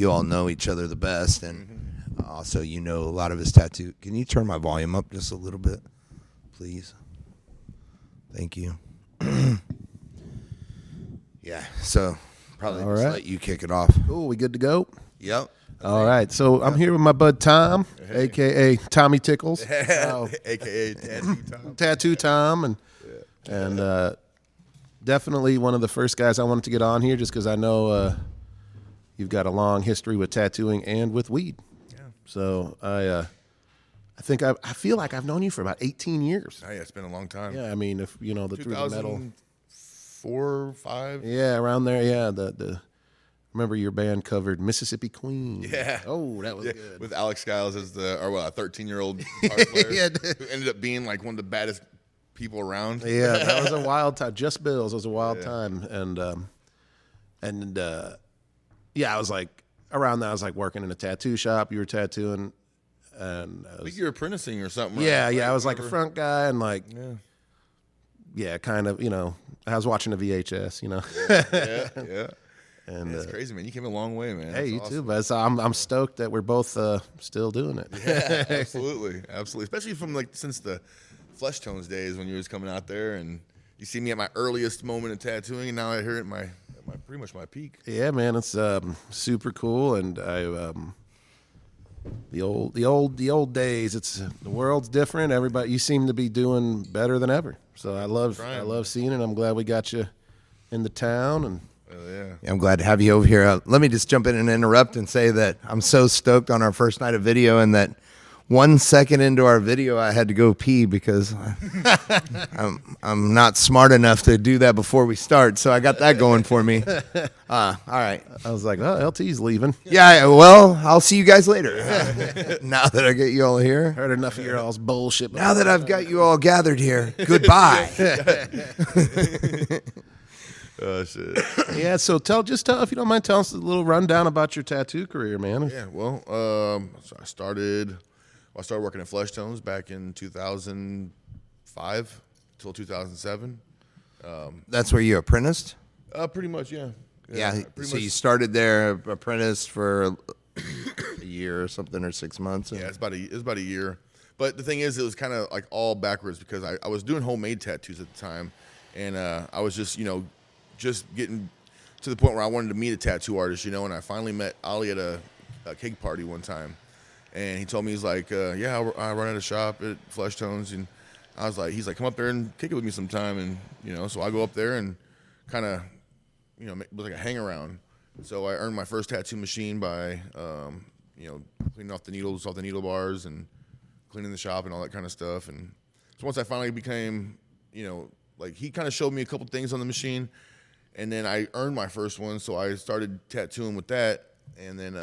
you all know each other the best, and also you know a lot of his tattoo. Can you turn my volume up just a little bit, please? Thank you. Yeah, so probably All just right. let you kick it off. Cool, we good to go? Yep. All right, so I'm here with my bud Tom, a.k.a. Tommy Tickles. AKA Tattoo Tom. Tattoo Tom, and definitely one of the first guys I wanted to get on here just because I know you've got a long history with tattooing and with weed. Yeah. So I think I feel like I've known you for about 18 years. Oh, yeah, it's been a long time. Yeah, I mean, if you know the through the metal. 2004, 5. Yeah, around there. Yeah, the remember your band covered Mississippi Queen. Yeah. Oh, that was good. With Alex Skiles as a 13-year-old guitar player Yeah. who ended up being like one of the baddest people around. Yeah, that was a wild time. Just Bills was a wild time, and yeah, I was like around that. I was like working in a tattoo shop. You were tattooing, and I think you were apprenticing or something. Right? yeah, I was whatever. like a front guy, and like Yeah. kind of, I was watching the VHS, Yeah. and It's crazy, man. You came a long way, man. hey, That's you awesome. too. But so I'm stoked that we're both still doing it. Yeah, absolutely. Especially from like since the Flesh Tones days when you was coming out there and you see me at my earliest moment of tattooing, and now I hear it at my pretty much my peak. Yeah, man, it's super cool, and I the old days. It's the world's different. Everybody, you seem to be doing better than ever. So I love seeing it. I'm glad we got you in the town, and Yeah. I'm glad to have you over here. Let me just jump in and interrupt and say that I'm so stoked on our first night of video, and that 1 second into our video, I had to go pee because I'm not smart enough to do that before we start. So I got that going for me. All right. I was like, oh, LT's leaving. Yeah, well, I'll see you guys later. Now that I get you all here. Heard enough of your all's bullshit. Now that I've got you all gathered here, goodbye. Oh shit. Yeah, so tell if you don't mind, tell us a little rundown about your tattoo career, man. Yeah. Well, so I started working at Flesh Tones back in 2005 till 2007. That's where you apprenticed? Pretty much, yeah. Yeah. Pretty So much. you started there, apprentice for a year or something, or 6 months? Yeah, it was about a year. But the thing is, it was kind of like all backwards because I was doing homemade tattoos at the time, and I was just just getting to the point where I wanted to meet a tattoo artist, and I finally met Ali at a cake party one time, and he told me, he's like, yeah, I run at a shop at Flesh Tones, and he's like, come up there and kick it with me sometime, and so I go up there and kind of it was like a hang around. So I earned my first tattoo machine by cleaning off the needles off the needle bars and cleaning the shop and all that kind of stuff. And so once I finally became, like, he kind of showed me a couple things on the machine, and then I earned my first one, so I started tattooing with that, and then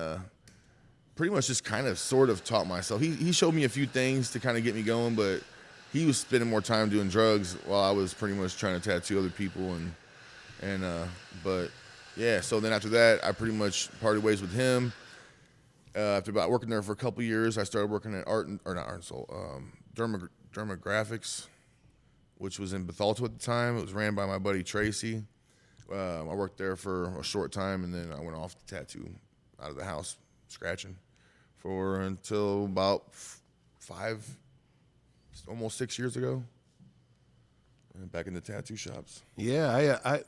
pretty much just kind of sort of taught myself. He showed me a few things to kind of get me going, but he was spending more time doing drugs while I was pretty much trying to tattoo other people, but yeah. So then after that, I pretty much parted ways with him. After about working there for a couple years, I started working at Dermographics, which was in Bethalto at the time. It was ran by my buddy Tracy. I worked there for a short time, and then I went off to tattoo out of the house, scratching, for until about 5, almost 6 years ago. Back in the tattoo shops. Yeah,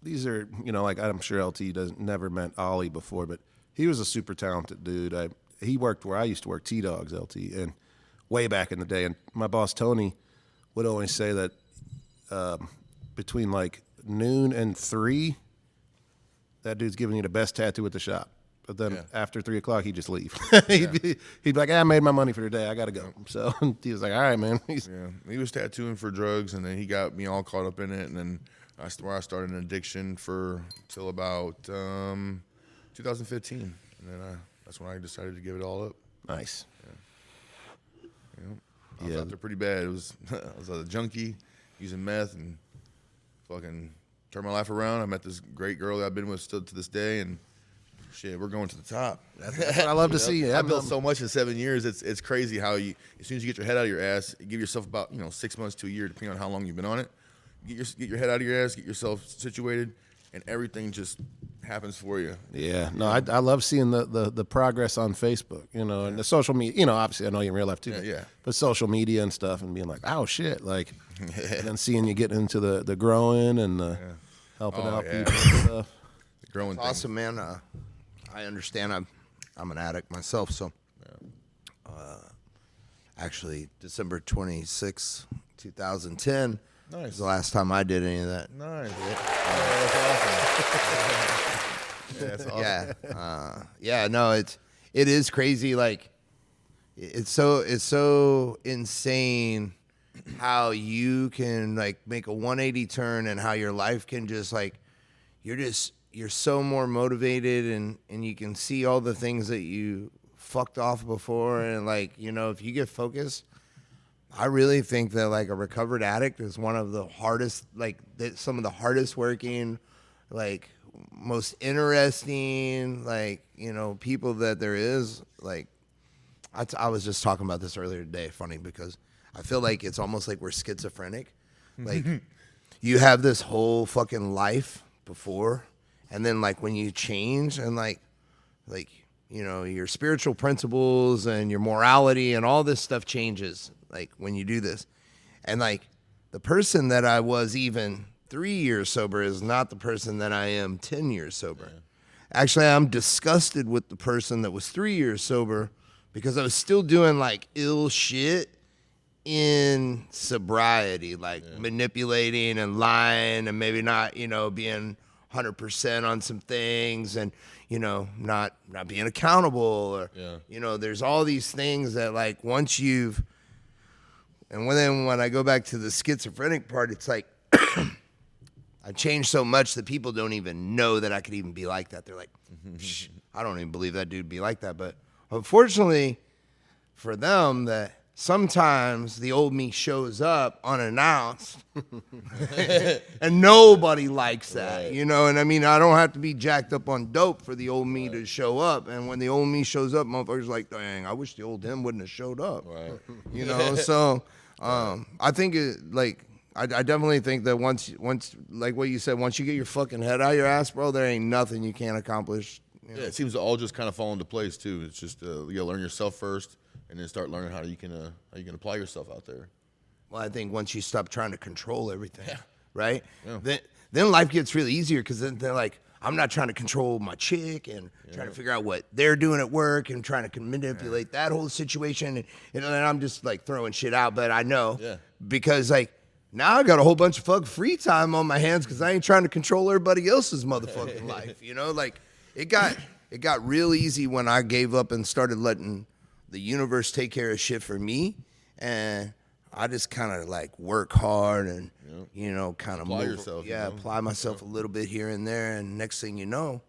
these are, like I'm sure LT never met Ollie before, but he was a super talented dude. He worked where I used to work, T-Dogs, LT, and way back in the day. And my boss, Tony, would always say that between like noon and 3, that dude's giving you the best tattoo at the shop. But then after 3 o'clock, he'd just leave. he'd be like, I made my money for the day. I got to go. So he was like, all right, man. He was tattooing for drugs, and then he got me all caught up in it. And then I started an addiction till about 2015. And then that's when I decided to give it all up. Nice. I was out there pretty bad. I was a junkie, using meth, and fucking turned my life around. I met this great girl that I've been with still to this day, and shit, we're going to the top. That's what I love to see. I built so much in 7 years. It's crazy how as soon as you get your head out of your ass, you give yourself about 6 months to a year, depending on how long you've been on it. Get your head out of your ass, get yourself situated, and everything just happens for you. Yeah, no, I love seeing the progress on Facebook, you know, and the social media. You know, obviously, I know you in real life too. Yeah. But social media and stuff, and being like, oh shit, like, and then seeing you getting into the growing and the helping out people and stuff. The growing It's awesome, man. I understand. I'm an addict myself, so actually December 26, 2010 was the last time I did any of that. Nice. Yeah, that's awesome. Yeah, no, it is crazy. Like, it's so insane how you can like make a 180 turn and how your life can just like you're so more motivated and you can see all the things that you fucked off before, and like, you know, if you get focused, I really think that like a recovered addict is one of the hardest, like some of the hardest working, like most interesting, like, you know, people that there is. Like I was just talking about this earlier today, funny, because I feel like it's almost like we're schizophrenic. Like you have this whole fucking life before, and then like when you change and like you know, your spiritual principles and your morality and all this stuff changes, like when you do this. And like the person that I was even 3 years sober is not the person that I am 10 years sober. Yeah. Actually, I'm disgusted with the person that was 3 years sober because I was still doing like ill shit in sobriety, like manipulating and lying and maybe not, you know, being 100% on some things, and, you know, not being accountable, or, you know, there's all these things that like once you've, and then when I go back to the schizophrenic part, it's like I changed so much that people don't even know that I could even be like that. They're like, I don't even believe that dude be like that. But unfortunately for them, that sometimes the old me shows up unannounced and nobody likes that, you know? And I mean, I don't have to be jacked up on dope for the old me to show up. And when the old me shows up, motherfuckers are like, dang, I wish the old him wouldn't have showed up. Right. You know? So I think I definitely think that once, like what you said, once you get your fucking head out of your ass, bro, there ain't nothing you can't accomplish. You know? Yeah, it seems to all just kind of fall into place too. It's just you gotta learn yourself first, and then start learning how you can apply yourself out there. Well, I think once you stop trying to control everything, right? Yeah. Then life gets really easier, because then they're like, I'm not trying to control my chick and trying to figure out what they're doing at work and trying to manipulate that whole situation. And I'm just like throwing shit out, but I know because like now I got a whole bunch of fucking free time on my hands because I ain't trying to control everybody else's motherfucking life. You know, like it got real easy when I gave up and started letting the universe take care of shit for me, and I just kind of like work hard and you know, kind of apply yourself. Apply myself a little bit here and there, and next thing you know,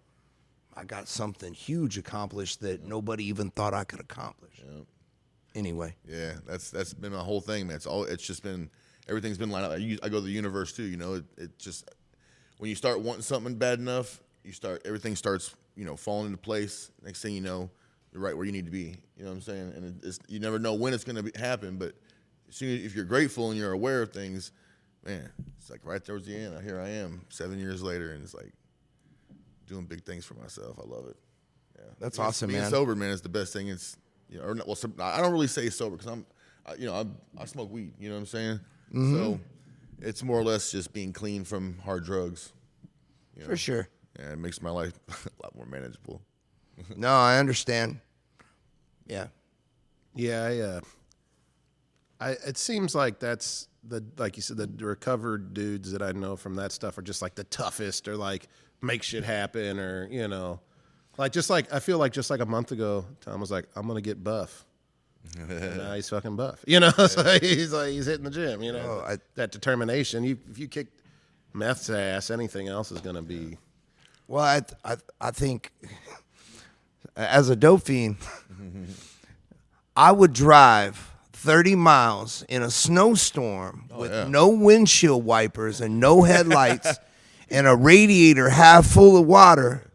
I got something huge accomplished that nobody even thought I could accomplish. Anyway, that's been my whole thing, man. It's just been, everything's been lined up. I go to the universe too. You know, it just, when you start wanting something bad enough, everything starts, you know, falling into place. Next thing you know, you're right where you need to be. You know what I'm saying? And you never know when it's going to happen, but as soon as, if you're grateful and you're aware of things, man, it's like right towards the end. Here I am 7 years later, and it's like doing big things for myself. I love it. Yeah, that's awesome, being man. Sober, man, is the best thing. It's, you know, or not, well, I don't really say sober because I smoke weed. You know what I'm saying? So it's more or less just being clean from hard drugs. You know? For sure. Yeah, it makes my life a lot more manageable. No, I understand. Yeah. Yeah, it seems like that's like you said, the recovered dudes that I know from that stuff are just like the toughest, or like make shit happen, or, you know, like I feel like just like a month ago, Tom was like, I'm gonna get buff. And now he's fucking buff. You know, so he's hitting the gym. You know, that determination. If you kick meth's ass, anything else is gonna be. Well, I think as a dope fiend, I would drive 30 miles in a snowstorm with no windshield wipers and no headlights and a radiator half full of water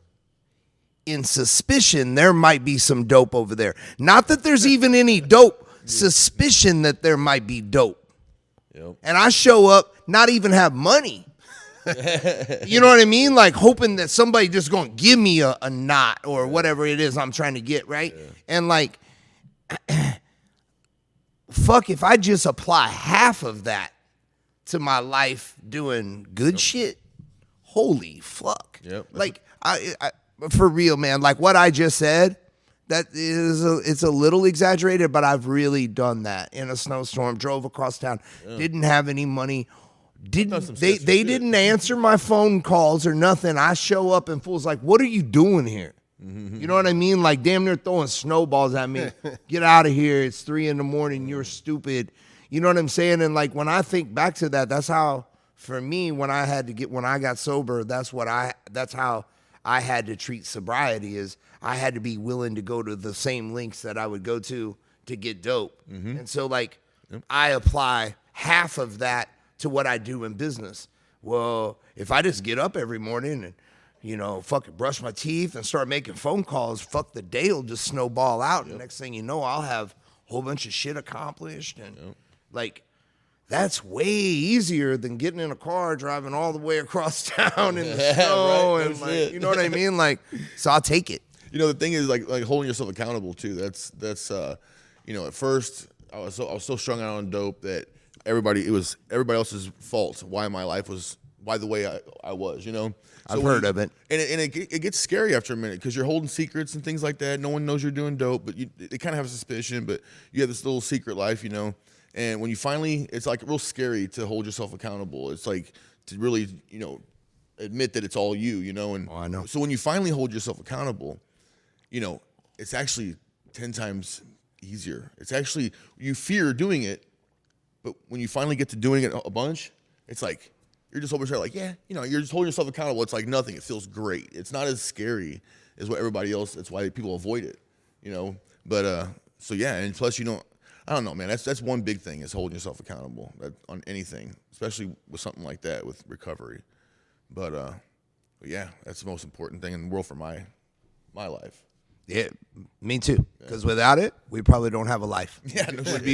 in suspicion there might be some dope over there. Not that there's even any dope, suspicion that there might be dope. Yep. And I show up, not even have money. You know what I mean? Like hoping that somebody just gonna give me a knot or whatever it is I'm trying to get, right? Yeah. And like, fuck, if I just apply half of that to my life doing good shit, holy fuck. Yep. Like, I for real, man, like what I just said, that is it's a little exaggerated, but I've really done that in a snowstorm, drove across town, didn't have any money. They didn't answer my phone calls or nothing. I show up and fool's like, what are you doing here? Mm-hmm. You know what I mean? Like damn near throwing snowballs at me. Get out of here. It's 3 a.m. You're stupid. You know what I'm saying? And like when I think back to that, that's how for me when I got sober, that's how I had to treat sobriety is I had to be willing to go to the same lengths that I would go to get dope. Mm-hmm. And so like I apply half of that to what I do in business. Well, if I just get up every morning and, you know, fucking brush my teeth and start making phone calls, fuck, the day will just snowball out. And next thing you know, I'll have a whole bunch of shit accomplished. And like, that's way easier than getting in a car, driving all the way across town in the snow. Right, and like, you know what I mean? Like, so I'll take it. You know, the thing is like holding yourself accountable too. That's you know, at first I was so strung out on dope that it was everybody else's fault why my life was the way I was, you know. So I've heard of it. And it gets scary after a minute because you're holding secrets and things like that. No one knows you're doing dope, but they kind of have a suspicion, but you have this little secret life, you know. And when you finally, it's like real scary to hold yourself accountable. It's like to really, you know, admit that it's all you, you know. And I know. So when you finally hold yourself accountable, you know, it's actually 10 times easier. It's actually, you fear doing it, but when you finally get to doing it a bunch, it's like, you're just holding yourself like, yeah, you know, you're just holding yourself accountable. It's like nothing. It feels great. It's not as scary as what everybody else, that's why people avoid it, you know. But, so yeah, and plus you don't, I don't know, man, that's one big thing is holding yourself accountable on anything, especially with something like that, with recovery. But yeah, that's the most important thing in the world for my life. Yeah, me too. Because without it, we probably don't have a life. Yeah,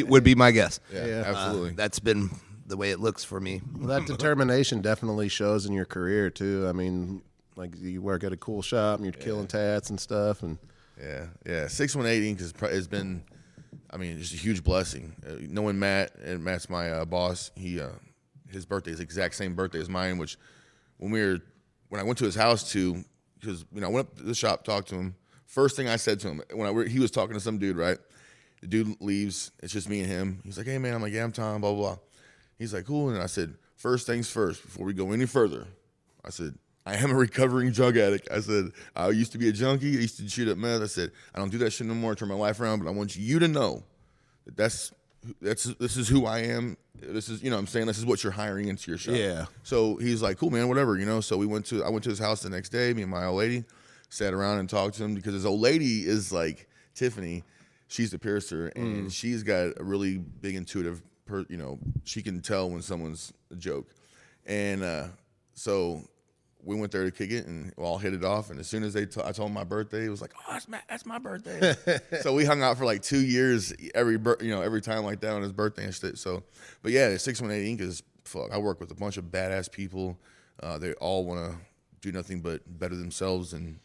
would be my guess. Yeah. Absolutely. That's been the way it looks for me. Well, that determination definitely shows in your career too. I mean, like you work at a cool shop and you're killing tats and stuff. And yeah. 618 Inc. has been, I mean, just a huge blessing. Knowing Matt, and Matt's my boss. His birthday is the exact same birthday as mine. Which when I went to his house because you know I went up to the shop, talked to him. First thing I said to him he was talking to some dude, right? The dude leaves. It's just me and him. He's like, "Hey man," I'm like, "Yeah, I'm Tom." Blah blah blah. He's like, "Cool." And I said, "First things first, before we go any further," I said, "I am a recovering drug addict." I said, "I used to be a junkie. I used to shoot up meth." I said, "I don't do that shit no more. I turn my life around. But I want you to know that this is who I am. This is, you know what I'm saying, this is what you're hiring into your shop." Yeah. So he's like, "Cool, man, whatever," you know. So I went to his house the next day, me and my old lady, sat around and talked to him because his old lady is like Tiffany. She's the piercer, and she's got a really big intuitive, you know, she can tell when someone's a joke. And so we went there to kick it, and we all hit it off. And as soon as I told him my birthday, it was like, "Oh, that's my birthday." So we hung out for like 2 years, every time like that on his birthday and shit. So, but yeah, 618 Inc. is fuck. I work with a bunch of badass people. They all want to do nothing but better themselves and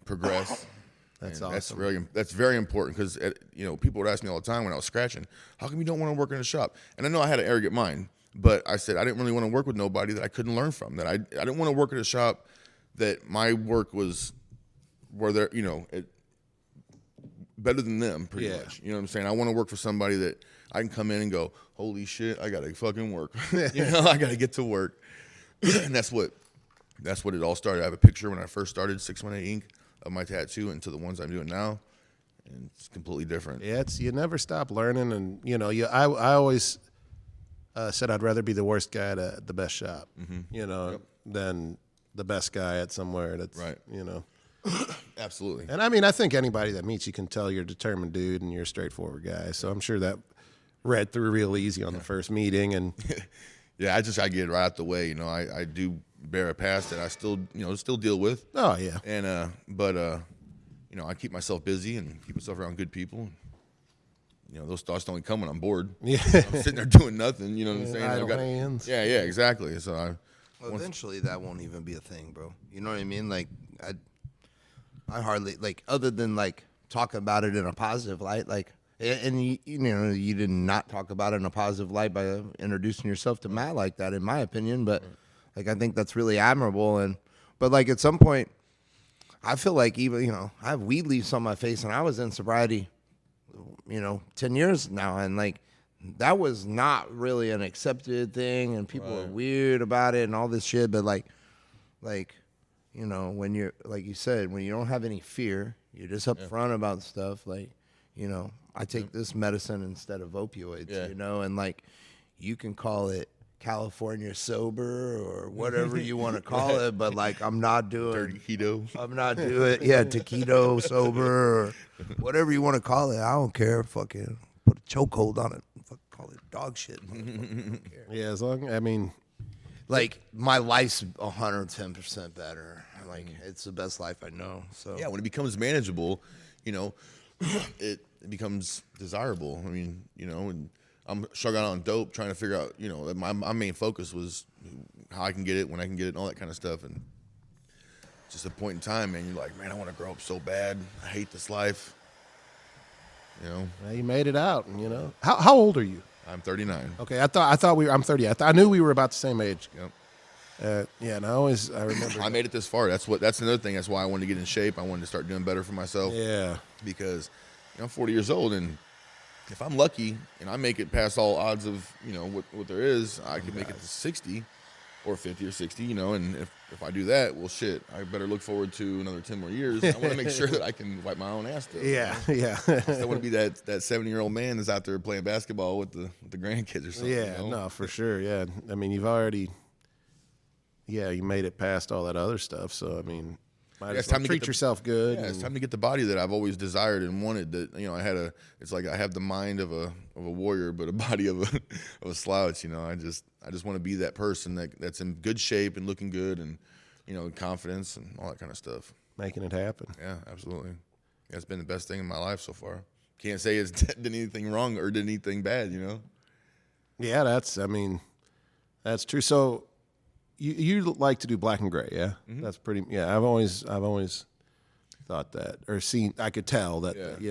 progress. That's awesome. That's very important because you know, people would ask me all the time when I was scratching, "How come you don't want to work in a shop?" And I know I had an arrogant mind. But I said I didn't really want to work with nobody that I couldn't learn from. That I didn't want to work at a shop that my work was where they're, you know, better than them pretty much. You know what I'm saying? I want to work for somebody that I can come in and go, "Holy shit, I gotta fucking work." You know, I gotta get to work. And that's what it all started. I have a picture when I first started 618 Inc. of my tattoo and to the ones I'm doing now. And it's completely different. Yeah, you never stop learning, and you know, I always said I'd rather be the worst guy at the best shop, you know, than the best guy at somewhere that's, right. You know. Absolutely. And I mean, I think anybody that meets you can tell you're a determined dude and you're a straightforward guy. So I'm sure that read through real easy on the first meeting. And yeah, I get it right out the way. You know, I do bear a past that I still deal with. Oh yeah. And but you know, I keep myself busy and keep myself around good people. You know, those thoughts don't come when I'm bored. Yeah. I'm sitting there doing nothing. You know what I'm saying? Idle hands. Yeah, exactly. So Well, eventually, that won't even be a thing, bro. You know what I mean? Like, I hardly like other than like talk about it in a positive light, like. And you know, you did not talk about it in a positive light by introducing yourself to Matt like that, in my opinion. But like, I think that's really admirable. But like at some point, I feel like even I have weed leaves on my face, and I was in sobriety, 10 years now, and like that was not really an accepted thing, and people were weird about it and all this shit. But like when you're like you said, when you don't have any fear, you're just upfront about stuff. Like I take this medicine instead of opioids, and like you can call it California sober or whatever you want to call it, but like I'm not doing Dirty keto. I'm not doing taquito sober or whatever you want to call it. I don't care. Fucking put a chokehold on it. Fucking call it dog shit. I don't care. Yeah, as long like my life's 110% better. Like it's the best life I know. So Yeah, when it becomes manageable, it becomes desirable. I mean, and I'm struggling on dope, trying to figure out, that my main focus was how I can get it, when I can get it, and all that kind of stuff. And just a point in time, man, you're like, man, I want to grow up so bad. I hate this life. well, you made it out. And, how old are you? I'm 39. Okay, I'm 30. I knew we were about the same age. Yep. Yeah, and I remember. I made it this far. That's another thing. That's why I wanted to get in shape. I wanted to start doing better for myself. Yeah. Because I'm 40 years old, and if I'm lucky and I make it past all odds of what there is, I could make it to 60 or 50 or 60. And if I do that, well, shit, I better look forward to another 10 more years. I want to make sure that I can wipe my own ass. Though, yeah. I want to be that 70-year-old man that's out there playing basketball with the grandkids or something. Yeah, no, for sure. Yeah, I mean, you've already. Yeah, you made it past all that other stuff. So I mean, might as well treat yourself good. Yeah, it's time to get the body that I've always desired and wanted. That it's like I have the mind of a warrior, but a body of a slouch. I just want to be that person that's in good shape and looking good, and confidence and all that kind of stuff. Making it happen. Yeah, absolutely. Yeah, it's been the best thing in my life so far. Can't say it's did anything wrong or did anything bad. Yeah, that's true. So. You like to do black and gray, yeah? Mm-hmm. That's pretty. Yeah, I've always thought that, or seen. I could tell that,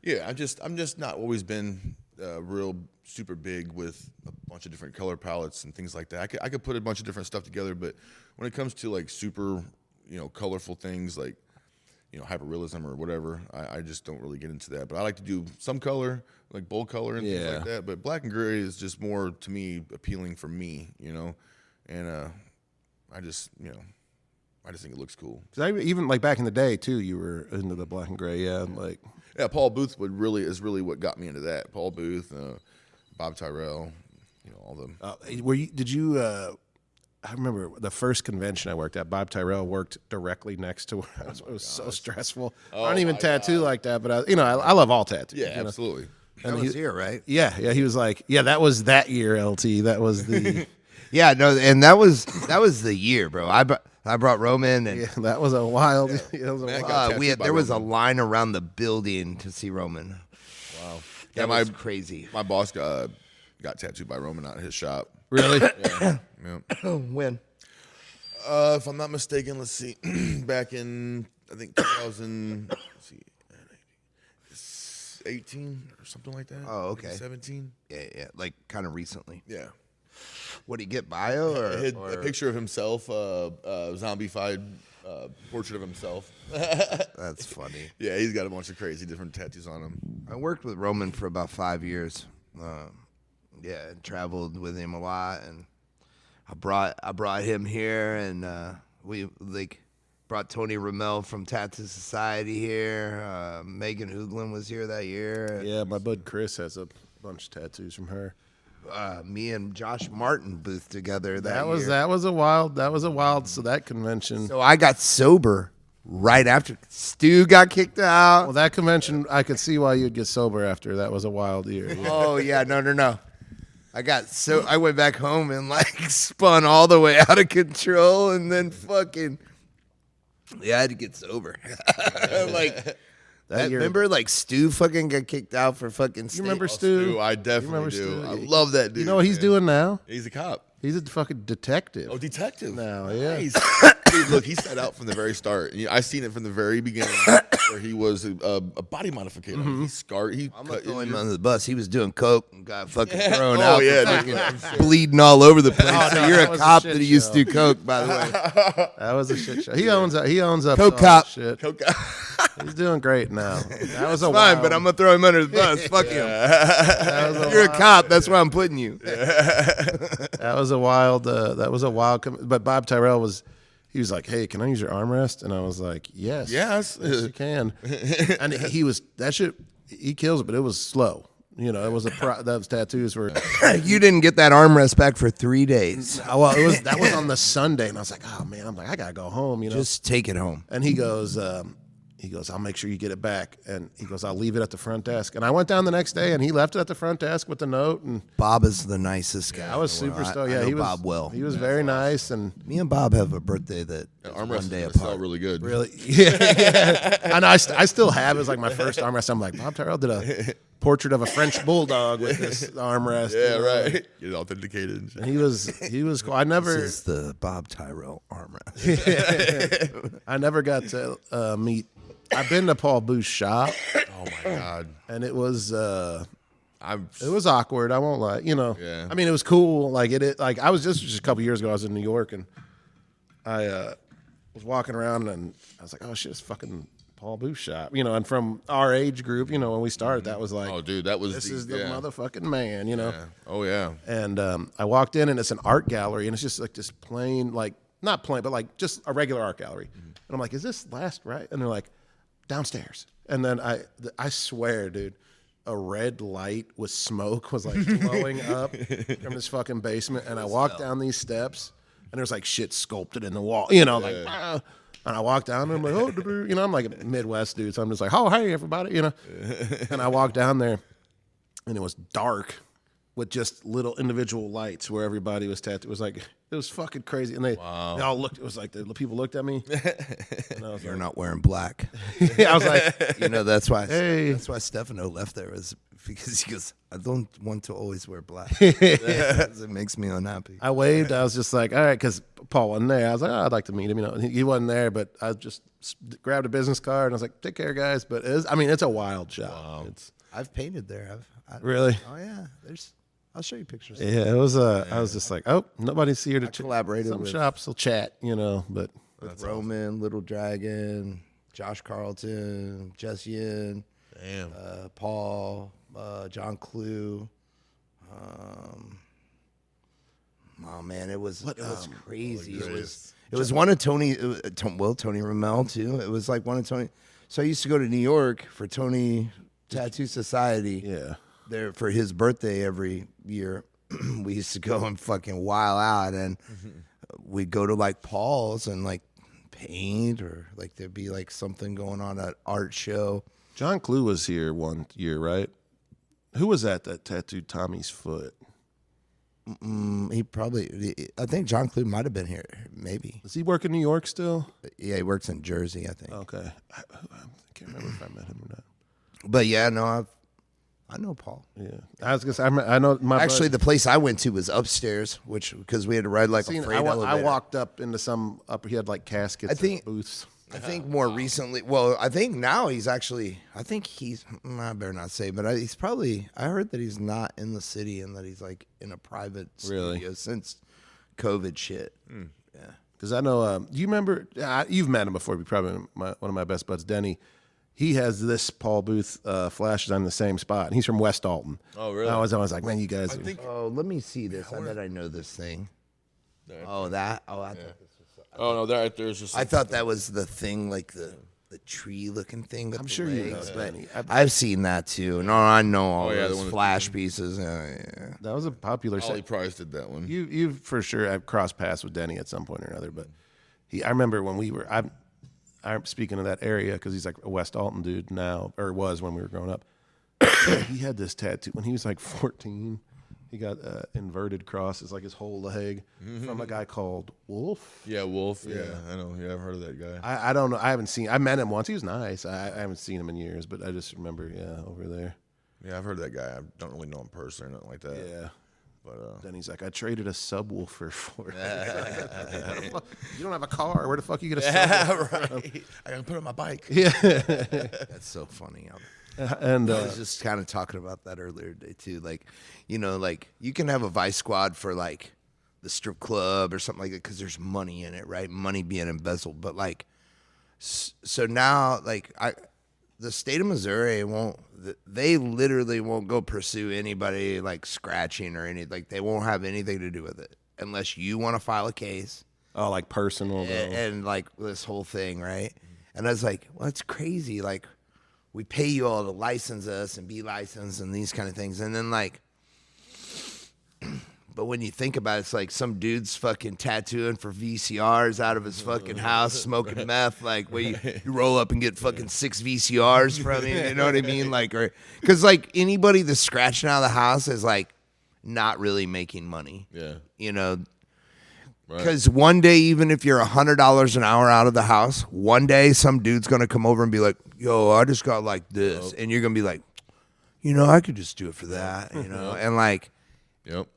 Yeah, I'm just not always been real super big with a bunch of different color palettes and things like that. I could put a bunch of different stuff together, but when it comes to like super, colorful things like, hyperrealism or whatever, I just don't really get into that. But I like to do some color, like bold color and things like that. But black and gray is just more to me appealing for me, And I just think it looks cool. Even like back in the day too, you were into the black and gray, yeah. Paul Booth is really what got me into that. Paul Booth, Bob Tyrell, all them. Did you? I remember the first convention I worked at. Bob Tyrell worked directly next to where I was. It was so stressful. I don't even tattoo like that, but I love all tattoos. Yeah, absolutely. And he was here, right? Yeah. He was like, that was that year, LT. That was the. Yeah, no, and that was the year, bro. I brought Roman, and that was a wild. There was a line around the building to see Roman. Wow, that was crazy. My boss got tattooed by Roman out of his shop. Really? Yeah. When? If I'm not mistaken, let's see, back in I think 2000. Let's see. 18 or something like that. Oh, okay. 17. Yeah, like kind of recently. Yeah. What did he get, bio or a picture of himself, zombified portrait of himself. That's funny. Yeah, he's got a bunch of crazy different tattoos on him. I worked with Roman for about 5 years. And traveled with him a lot, and I brought him here, and we brought Tony Ramel from Tattoo Society here. Megan Hooglin was here that year. Yeah, my bud Chris has a bunch of tattoos from her. Me and Josh Martin booth together that year. That was a wild. So that convention. So I got sober right after Stu got kicked out. Well, that convention, I could see why you'd get sober after. That was a wild year. Yeah. Oh yeah, no. I went back home and spun all the way out of control, and then I had to get sober. Remember, Stu fucking got kicked out for fucking. You remember Stu? I definitely do. I love that dude. You know what he's doing now? He's a cop. He's a fucking detective. Oh, detective. No, yeah. Nice. Dude, look, he set out from the very start. I seen it from the very beginning where he was a body modifier. He scarred. He I'm cut gonna throw him injured. under the bus. He was doing coke and got fucking thrown Oh, out. yeah, for dude. fucking bleeding all over the place. So no, you're that a was a cop shit that used show. to do coke, by the way. That was a shit show. He owns up. Coke to all cop. that shit. Coke. He's doing great now. That was a Fine, wild, but I'm gonna throw him under the bus. Fuck him. that was a You're a wild- cop. That's where I'm putting you. That was a wild. But Bob Tyrell was. He was like, "Hey, can I use your armrest?" And I was like, "Yes, Yes. yes, you can." And he was that shit. He kills it, but it was slow. You know, it was those tattoos were. You didn't get that armrest back for 3 days. Well, that was on the Sunday, and I was like, "Oh man," I'm like, "I gotta go home," you know. Just take it home. And he goes, "I'll make sure you get it back." And he goes, "I'll leave it at the front desk." And I went down the next day, and he left it at the front desk with the note. And Bob is the nicest guy. I was in the world. super stoked. I Yeah, know he was Bob well. He was very nice and Me and Bob have a birthday that is Armrest one is day gonna sell apart. really good. really, yeah. And I still have it. It's like my first armrest. I'm like, Bob Tyrell did a portrait of a French bulldog with this armrest. Yeah, you know? right. Get it authenticated. And shit. And he was cool. I never This is the Bob Tyrell armrest. I never got to meet. I've been to Paul Booth's shop, Oh my god. and it was I'm. awkward. I won't lie. You know. Yeah. I mean, it was cool. Like like I was just a couple years ago. I was in New York, and I was walking around, and I was like, "Oh shit, it's fucking Paul Booth's shop." You know, and from our age group, you know, when we started, that was like, Oh, dude, that was this is the yeah. motherfucking man. You know. Yeah. Oh yeah. And I walked in, and it's an art gallery, and it's just like this plain, like not plain, but like just a regular art gallery. And I'm like, "Is this last right?" And they're like, "Downstairs." And then I swear, dude, a red light with smoke was like blowing up from this fucking basement. And I walked down these steps, and there's like shit sculpted in the wall, you know, like. Ah. And I walked down, and I'm like, "Oh," you know, I'm like a Midwest dude, so I'm just like, "Oh, hey, everybody," you know. And I walked down there, and it was dark with just little individual lights where everybody was tattooed. It was like, it was fucking crazy. And they all looked, it was like the people looked at me. And I was You're not wearing black. I was like, You know, that's why. Hey. That's why Stefano left there, was because he goes, I don't want to always wear black. It makes me unhappy. I waved. I was just like, all right, because Paul wasn't there. I was like, oh, I'd like to meet him. You know, he wasn't there, but I just grabbed a business card, and I was like, take care, guys. But it's a wild shop. Wow. I've painted there. Really? Oh yeah. I'll show you pictures. Yeah, it was. I was just like, oh, nobody's here to collaborated Some with- shops will chat, you know, but With Roman, Little Dragon, Josh Carlton, Jess Yin, Damn. Paul, John Clue. Oh man, it was crazy. It was one of Tony. Tony Rommel too. It was like one of Tony. So I used to go to New York for Tony Tattoo Society. yeah. There for his birthday every year. We used to go and fucking wild out, and we'd go to like Paul's and like paint, or like there'd be like something going on at art show. John Clue was here one year, right? Who was that tattooed Tommy's foot? He probably, I think John Clue might have been here, maybe. Does he work in New York still? Yeah, he works in Jersey, I think. Okay. I can't remember if I met him or not. But yeah, no, I know Paul. Yeah. I was going to say, I know my Actually, the place I went to was upstairs, because we had to ride like a freight I elevator. walked up into some he had like caskets I think- and booths. I think more recently, well, I think now he's actually, I better not say, but he's probably, I heard that he's not in the city and that he's like in a private Really? studio since COVID shit. Yeah. Because I know, do you remember, you've met him before, probably one of my best buds, Denny. He has this Paul Booth flashes on the same spot. He's from West Alton. Oh, really? I was like, man, you guys. I think Oh, let me see this. I bet I know this thing. Oh, that? Oh, I thought this was. Oh no, that right there's just. I thought that was the thing, like the tree looking thing. I'm sure you know, Denny. I've seen that too. No, I know all yeah, the those one with flash pieces. Yeah. That was a popular Ollie set. Price did that one. You for sure have crossed paths with Denny at some point or another, but I remember when we were, I'm speaking of that area because he's like a West Alton dude now, or was when we were growing up. He had this tattoo when he was like 14. He got inverted crosses like his whole leg from a guy called Wolf. Yeah, Wolf. Yeah, I know. Yeah, I've heard of that guy. I don't know. I met him once. He was nice. I haven't seen him in years, but I just remember, over there. Yeah, I've heard of that guy. I don't really know him personally or nothing like that. Yeah. But Then he's like, I traded a subwoofer for it. You don't have a car. Where the fuck you get a subwoofer? right. I gotta put it on my bike. That's so funny. And I was just kind of talking about that earlier today too. Like, like you can have a vice squad for like the strip club or something like that because there's money in it, right? Money being embezzled. But like, so now, like, the state of Missouri they literally won't go pursue anybody like scratching or anything. Like, they won't have anything to do with it unless you want to file a case. oh, like personal. And like this whole thing, right? And I was like, well, it's crazy. Like, we pay you all to license us and be licensed and these kind of things. And then like, but when you think about it, it's like some dude's fucking tattooing for VCRs out of his fucking house, smoking meth. Like, where you roll up and get fucking 6 VCRs from him. You know what I mean? Like, or because like anybody that's scratching out of the house is like not really making money. Yeah. Because one day, even if you're $100 an hour out of the house, one day some dude's gonna come over and be like, "Yo, I just got like this," and you're gonna be like, I could just do it for that, and like, Yep.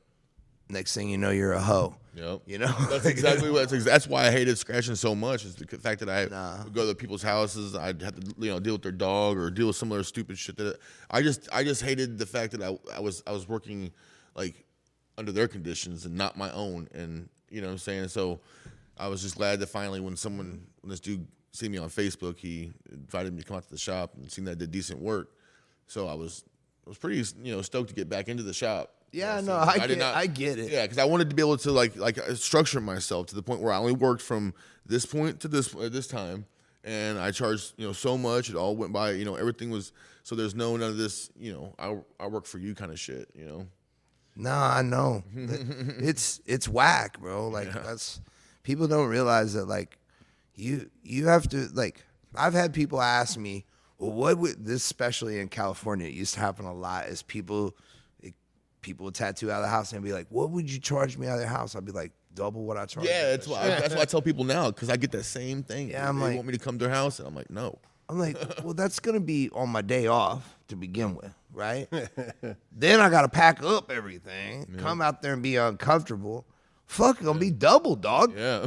next thing you know, you're a hoe. Yep. That's exactly what. That's why I hated scratching so much. Is the fact that I would go to people's houses. I'd have to deal with their dog or deal with some other stupid shit. That I just hated the fact that I was working like under their conditions and not my own. And you know what I'm saying. So I was just glad that finally when this dude see me on Facebook, he invited me to come out to the shop and seen that I did decent work. So I was pretty stoked to get back into the shop. Yeah, So no, I get it. Yeah, because I wanted to be able to like structure myself to the point where I only worked from this point to this time, and I charged so much. It all went by. Everything was so. There's none of this. I work for you kind of shit. Nah, I know. It's whack, bro. Like that's people don't realize that like you have to like. I've had people ask me, well, what would this, especially in California, it used to happen a lot. Is people would tattoo out of the house and be like, "What would you charge me out of the house?" I'd be like, "Double what I charge." Yeah, that's why I tell people now because I get that same thing. Yeah, they want me to come to their house, and I'm like, no. I'm like, well, that's gonna be on my day off to begin with, right? Then I gotta pack up everything, come out there and be uncomfortable. Fuck, gonna be double, dog. Yeah,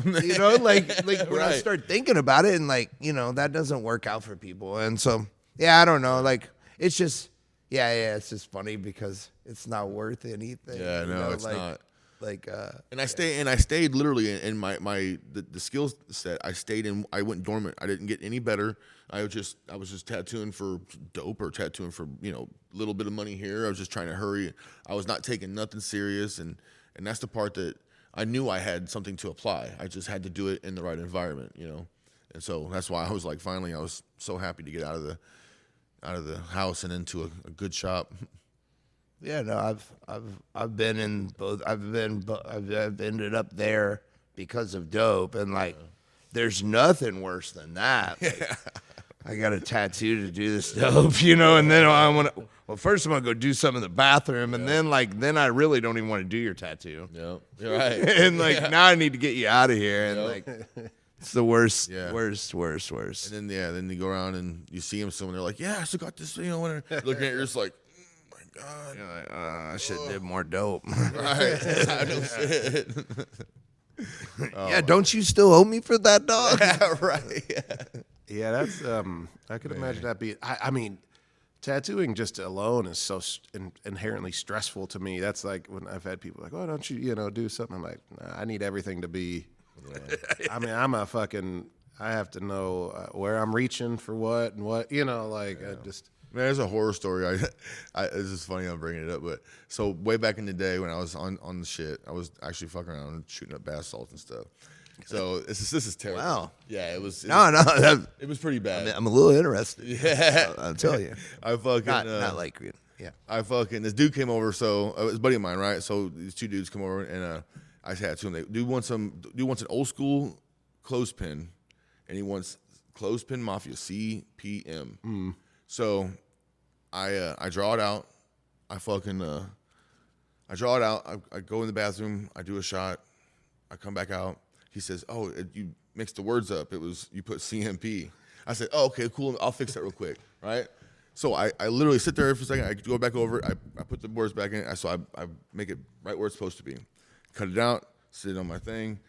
like when I start thinking about it, and like that doesn't work out for people, and so I don't know. Like it's just it's just funny because it's not worth anything. Yeah, no, it's not. Like and I stayed literally in the skill set. I went dormant. I didn't get any better. I was just tattooing for dope or tattooing for a little bit of money here. I was just trying to hurry. I was not taking nothing serious, and that's the part that I knew I had something to apply. I just had to do it in the right environment, And so that's why I was like, finally, I was so happy to get out of the house and into a good shop. Yeah, no, I've been in both. I've ended up there because of dope, and like, there's nothing worse than that. Like, I got a tattoo to do this dope, and then I want to. Well, first I'm gonna go do something in the bathroom, and then I really don't even want to do your tattoo. Yeah, you're right. And like now I need to get you out of here, and like it's the worst, worst. And then you go around and you see them somewhere. They're like, yeah, I still got this. Looking at you, you're just like. God. You're like, I should have did more dope. Right. No shit. Yeah, don't you still owe me for that, dog? Yeah, right. yeah, that's I could imagine that being. I mean, tattooing just alone is so inherently stressful to me. That's like when I've had people like, "Oh, don't you do something?" I'm like, nah, I need everything to be. I mean, I have to know where I'm reaching for what and what. I just. Man, there's a horror story. It's just funny I'm bringing it up, but so way back in the day when I was on the shit, I was actually fucking around and shooting up bath salts and stuff. So this is terrible. Wow. Yeah, it was. It was pretty bad. I'm a little interested. Yeah, I'll tell you. I fucking Not like yeah. this dude came over. So it was a buddy of mine, right? So these two dudes come over and I tattoo him. Dude wants an old school clothespin, and he wants clothespin mafia CPM. Mm. So I draw it out. I draw it out. I go in the bathroom. I do a shot. I come back out. He says, "Oh, you mixed the words up. You put CMP." I said, "Oh, okay, cool. I'll fix that real quick." Right. So I literally sit there for a second. I go back over it. I put the boards back in. So I make it right where it's supposed to be. Cut it out. Sit it on my thing,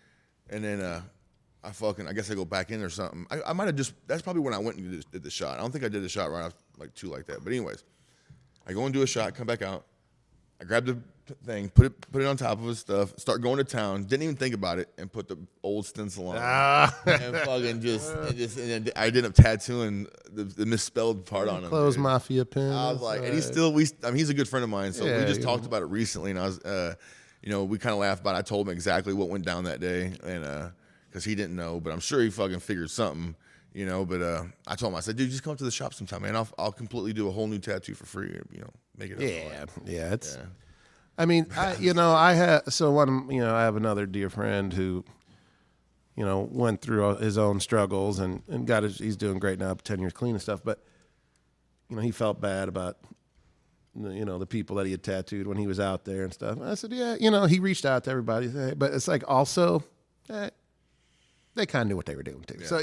and then I guess I go back in or something. I might have just. That's probably when I went and did the shot. I don't think I did the shot right off like two like that. But anyways, I go and do a shot. Come back out. I grab the thing, put it on top of his stuff, start going to town. Didn't even think about it, and put the old stencil on, and fucking and I ended up tattooing the misspelled part on him. Close dude. mafia pin. I was like, and he's he's a good friend of mine, so we just talked about it recently, and I was, we kind of laughed about it. I told him exactly what went down that day, and because he didn't know, but I'm sure he fucking figured something. But I told him, I said, dude, just come up to the shop sometime, man. I'll completely do a whole new tattoo for free. Make it. Yeah. I mean, I have another dear friend who, went through his own struggles and he's doing great now, 10 years clean and stuff. But, he felt bad about, the people that he had tattooed when he was out there and stuff. And I said, yeah, he reached out to everybody, but it's like also, they kind of knew what they were doing too. Yeah. So,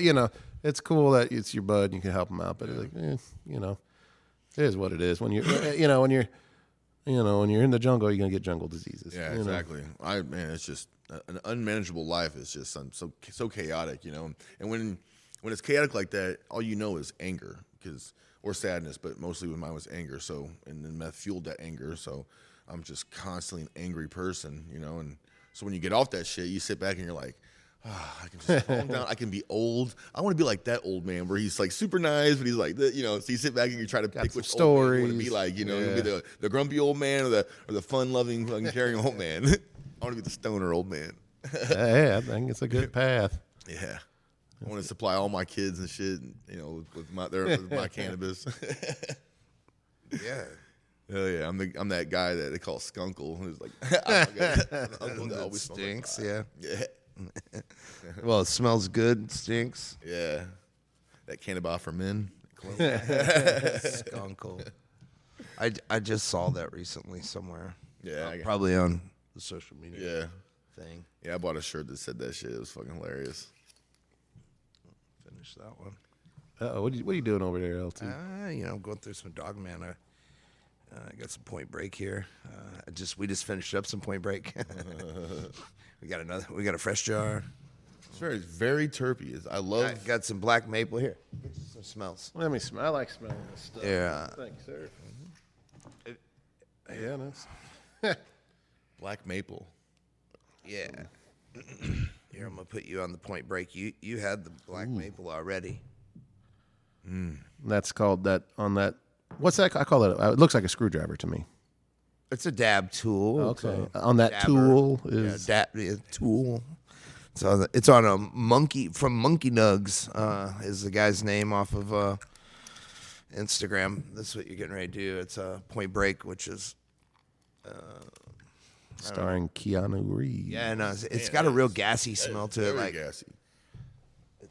it's cool that it's your bud and you can help them out, but it's like, it is what it is. When you're, when you're in the jungle, you're gonna get jungle diseases. Yeah, exactly. It's just an unmanageable life. It's just so chaotic, And when it's chaotic like that, all you know is anger, or sadness, but mostly with mine was anger. So, and then meth fueled that anger. So, I'm just constantly an angry person, And so when you get off that shit, you sit back and you're like, I can just calm down. I can be old. I want to be like that old man where he's like super nice, but he's like, So you sit back and you try to pick which stories old man you want to be like. You be the grumpy old man or the fun-loving, caring old man. I want to be the stoner old man. I think it's a good path. Yeah, I want to supply all my kids and shit. With my cannabis. Yeah. Oh yeah, I'm that guy that they call Skunkle. Who's like, uncle that always stinks. Like yeah. Well, it smells good, stinks. Yeah. That cannabis for men. Skunkle. I just saw that recently somewhere. Yeah. Probably on the social media thing. Yeah, I bought a shirt that said that shit. It was fucking hilarious. Finish that one. What are you doing over there, LT? I'm going through some Dog Man. I got some Point Break here. We just finished up some Point Break. We got a fresh jar. It's very, very terpy. I got some black maple here. Get you some smells. Let me smell. I like smelling this stuff. Yeah. Thanks, sir. Yeah, nice. Black maple. Yeah. Here, I'm gonna put you on the Point Break. You had the black maple already. That's called that on that. What's that? I call it. It looks like a screwdriver to me. It's a dab tool. Okay. On that tool is tool. It's on a monkey from Monkey Nugs. Is the guy's name off of Instagram. That's what you're getting ready to do. It's a Point Break, which is starring Keanu Reeves. Yeah, no, it's got a real gassy smell to it. Very Like gassy.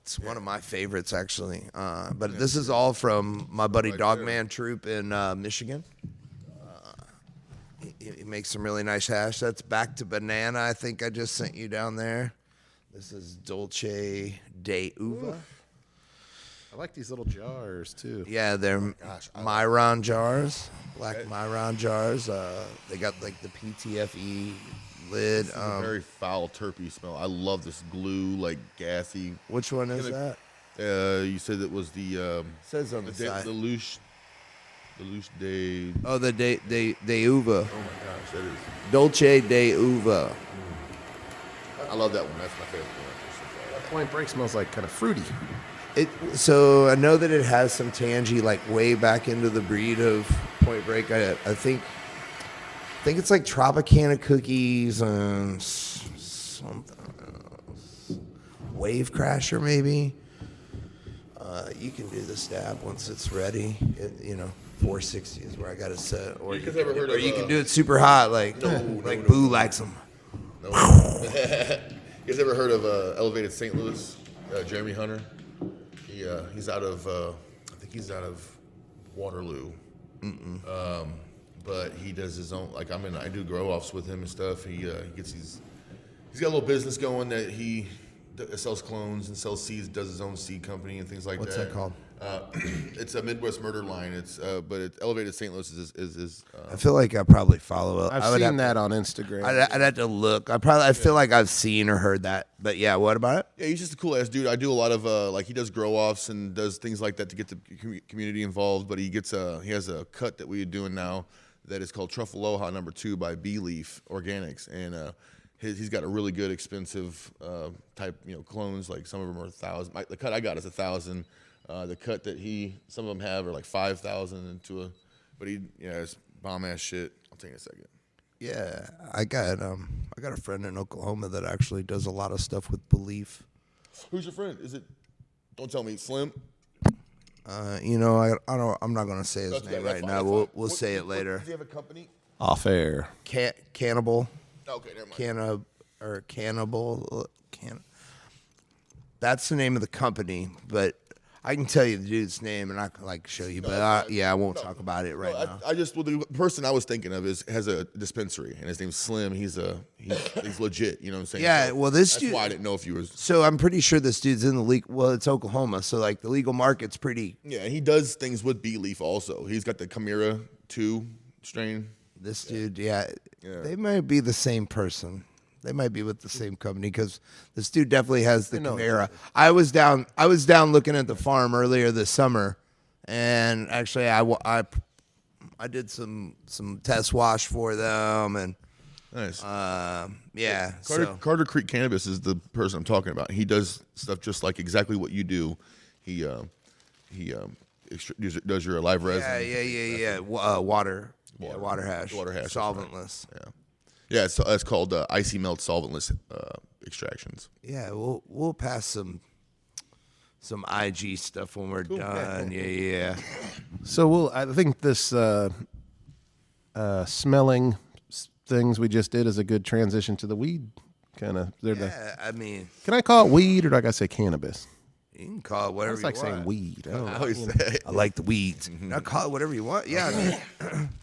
it's one of my favorites actually. But this is all from my buddy Dogman Troop in Michigan. He makes some really nice hash. That's Back to Banana. I think I just sent you down there. This is Dolce de Uva. I like these little jars too. Yeah, they're Myron jars, black Myron jars. They got like the PTFE lid. A very foul, terpy smell. I love this glue, like gassy. Which one is that? You said it was the says on the side. The Luce de. Oh, the de Uva. Oh my gosh, that is. Dolce de Uva. I love that one. That's my favorite one. That Point Break smells like kind of fruity. So I know that it has some tangy, like way back into the breed of Point Break. I think it's like Tropicana cookies and something else. Wave Crasher maybe. You can do the stab once it's ready. 460 is where I got it set. Or you can do it super hot, like Boo likes them. No. You guys ever heard of Elevated St. Louis? Jeremy Hunter. He's out of I think he's out of Waterloo. But he does his own. Like I do grow offs with him and stuff. He gets he's got a little business going that he sells clones and sells seeds. Does his own seed company and things like that. What's that called? It's a Midwest murder line. But it's Elevated St. Louis is I feel like I probably follow it. I've I would seen have, that on Instagram. I'd have to look. I feel like I've seen or heard that. But yeah, what about it? Yeah, he's just a cool ass dude. I do a lot of like he does grow offs and does things like that to get the community involved. But he has a cut that we're doing now that is called Truffle Aloha No. 2 by Bee Leaf Organics, and he's got a really good expensive type clones. Like some of them are 1,000. The cut I got is 1,000. The cut that some of them have are like 5,000 but it's bomb ass shit. I'll take a second. Yeah, I got a friend in Oklahoma that actually does a lot of stuff with Belief. Who's your friend? Is it? Don't tell me, Slim. I don't. I'm not gonna say his That's name okay, right that's now. fine. We'll say it later. Does he have a company? Off air. Cannibal. Okay, never mind. Cannibal. That's the name of the company, but I can tell you the dude's name, and I can show you. But I won't talk about it right now. The person I was thinking of has a dispensary, and his name's Slim. He's legit. You know what I'm saying? Yeah. So Well, this that's dude. why I didn't know if you were. So I'm pretty sure this dude's in the league. Well, it's Oklahoma, so the legal market's pretty. Yeah, he does things with Bee Leaf also. He's got the Chimera 2 strain. This dude, they might be the same person. They might be with the same company because this dude definitely has the Chimera. I was down looking at the farm earlier this summer, and actually I did some test wash for them, and Nice. Carter Creek Cannabis is the person I'm talking about. He does stuff just like exactly what you do. He does your live resin. Water hash, Water hash, solventless. Yeah. Yeah, it's called icy melt solventless extractions. Yeah, we'll pass some IG stuff when we're done. Yeah. So I think this smelling things we just did is a good transition to the weed kind of. I mean, can I call it weed or do I gotta say cannabis? you can call it whatever It's you like want. saying weed. I don't know. always say. I like the weeds. Now call it whatever you want. Yeah, I mean,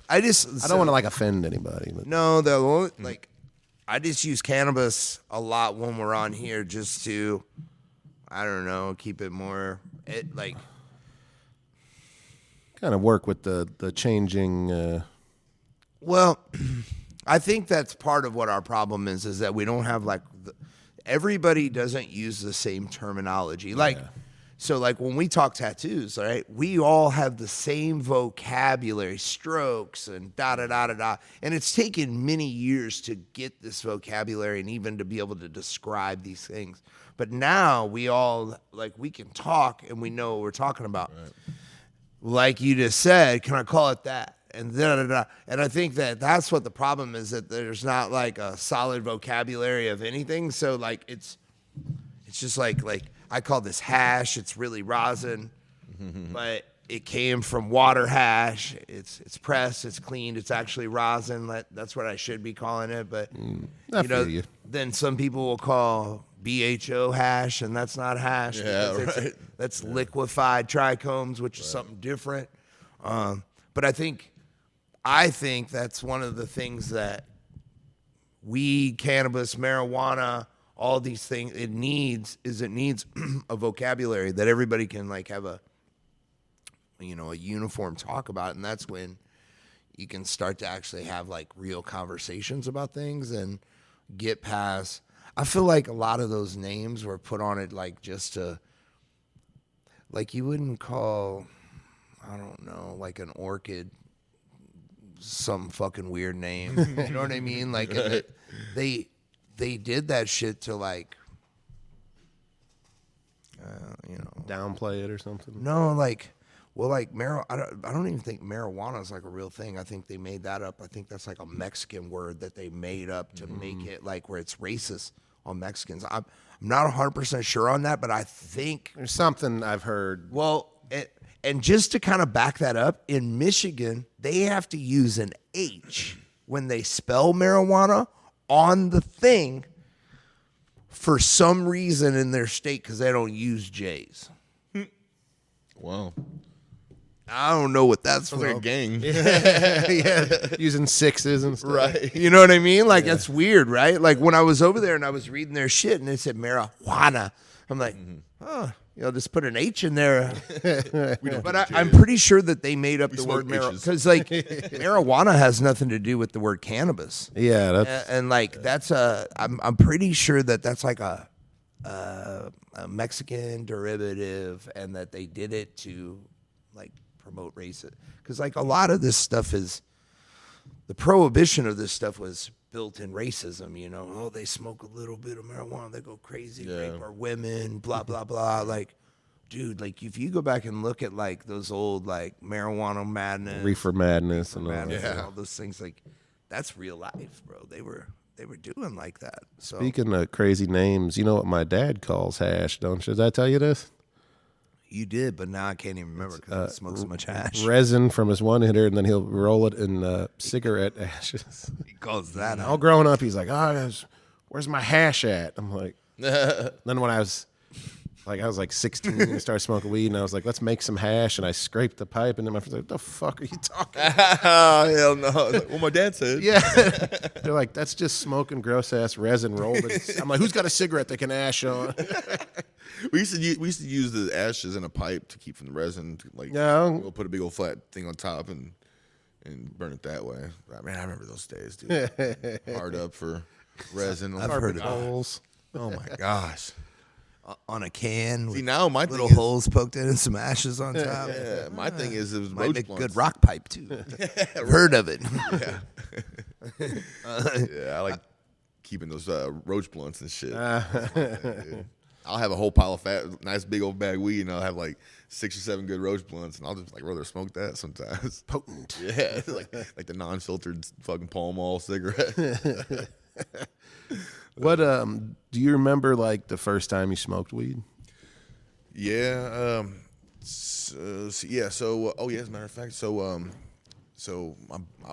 I don't want to offend anybody. But. No, I just use cannabis a lot when we're on here, just to, I don't know, keep it more Kind of work with the changing. Well, I think that's part of what our problem is that we don't have everybody doesn't use the same terminology. So when we talk tattoos, right, we all have the same vocabulary, strokes and da-da-da-da-da. And it's taken many years to get this vocabulary and even to be able to describe these things. But now we all, we can talk and we know what we're talking about. Right. Like you just said, can I call it that? And da-da-da-da. And I think that's what the problem is, that there's not a solid vocabulary of anything. So it's just like I call this hash. It's really rosin, but it came from water hash. It's pressed. It's cleaned. It's actually rosin. That's what I should be calling it. But then some people will call BHO hash, and that's not hash. Yeah, right. That's liquefied trichomes, which is something different. But I think that's one of the things that weed, cannabis, marijuana, all these things, it needs a vocabulary that everybody can have a uniform talk about. And that's when you can start to actually have real conversations about things and get past. I feel like a lot of those names were put on it just to, you wouldn't call, I don't know, an orchid some fucking weird name. You know what I mean? They did that shit to downplay it or something. No, I don't even think marijuana is a real thing. I think they made that up. I think that's a Mexican word that they made up to make it where it's racist on Mexicans. I'm not 100% sure on that, but I think There's something I've heard. Well, and just to kind of back that up, in Michigan, they have to use an H when they spell marijuana on the thing for some reason in their state, because they don't use J's. Wow. I don't know what that's Sounds from. like a gang. Using sixes and stuff. Right. You know what I mean? That's weird, right? When I was over there and I was reading their shit and it said marijuana, I'm like, just put an H in there. don't But do I'm J's. pretty sure that they made up the smoke word marijuana H's. because like marijuana has nothing to do with the word cannabis. Yeah, that's And like that's I'm pretty sure that that's like a Mexican derivative, and that they did it to like promote race. Because like a lot of this stuff is the prohibition of this stuff was built in racism. Oh, they smoke a little bit of marijuana, they go crazy, rape our women, blah blah blah. Like, dude, like if you go back and look at like those old like marijuana madness, reefer madness and all madness that. and all those things, like that's real life, bro. They were doing like that. So Speaking of crazy names, you know what my dad calls hash, don't you? Did I tell you this? you did, but now I can't even remember because I smoke so much hash. Resin from his one hitter, and then he'll roll it in cigarette ashes. He calls that All out. growing up, he's like, where's my hash at? I'm like, then when I was like 16 and I started smoking weed, and I was like, let's make some hash, and I scraped the pipe, and then my friend's like, what the fuck are you talking about? Oh, hell no. Like, well, my dad said. Yeah. They're like, that's just smoking gross ass resin rolled. I'm like, who's got a cigarette they can ash on? We used to use the ashes in a pipe to keep from the resin. Like, Yeah. we'll put a big old flat thing on top and burn it that way. Man, I remember those days, dude. Hard up for resin. I've heard of holes. Oh my gosh. On a can See, with now my little thing is, holes poked in and some ashes on top. yeah, my thing is, it was Might roach make blunts. good rock pipe too. I've heard of it. Yeah, I like keeping those roach blunts and shit. Dude. I'll have a whole pile of fat, nice big old bag of weed, and I'll have like 6 or 7 good roach blunts, and I'll just like rather smoke that sometimes. Potent. Yeah, like the non-filtered fucking Pall Mall cigarette. What do you remember like the first time you smoked weed? Yeah. Yeah. So, oh yeah. As a matter of fact, I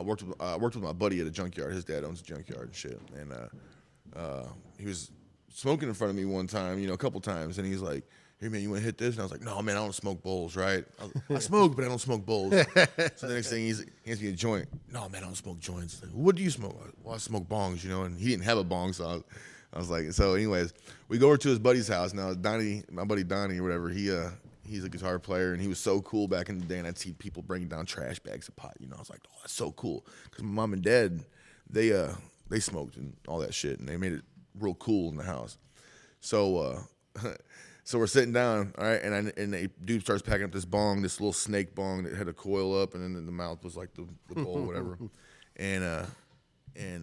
worked with my buddy at a junkyard. His dad owns a junkyard and shit, and he was smoking in front of me one time, a couple times, and he's like, "Hey man, you want to hit this?" And I was like, "No man, I don't smoke bowls, right? I smoke, but I don't smoke bowls." So the next thing he hands me a joint. "No man, I don't smoke joints." Like, "What do you smoke?" "Well, I smoke bongs, And he didn't have a bong, so I was like, so anyways, we go over to his buddy's house. Now Donnie, my buddy Donnie or whatever, he's a guitar player, and he was so cool back in the day. And I'd see people bringing down trash bags of pot. I was like, "Oh, that's so cool," because my mom and dad, they smoked and all that shit, and they made it real cool in the house. So so we're sitting down, all right, and a dude starts packing up this bong, this little snake bong that had a coil up, and then the mouth was like the bowl, whatever. And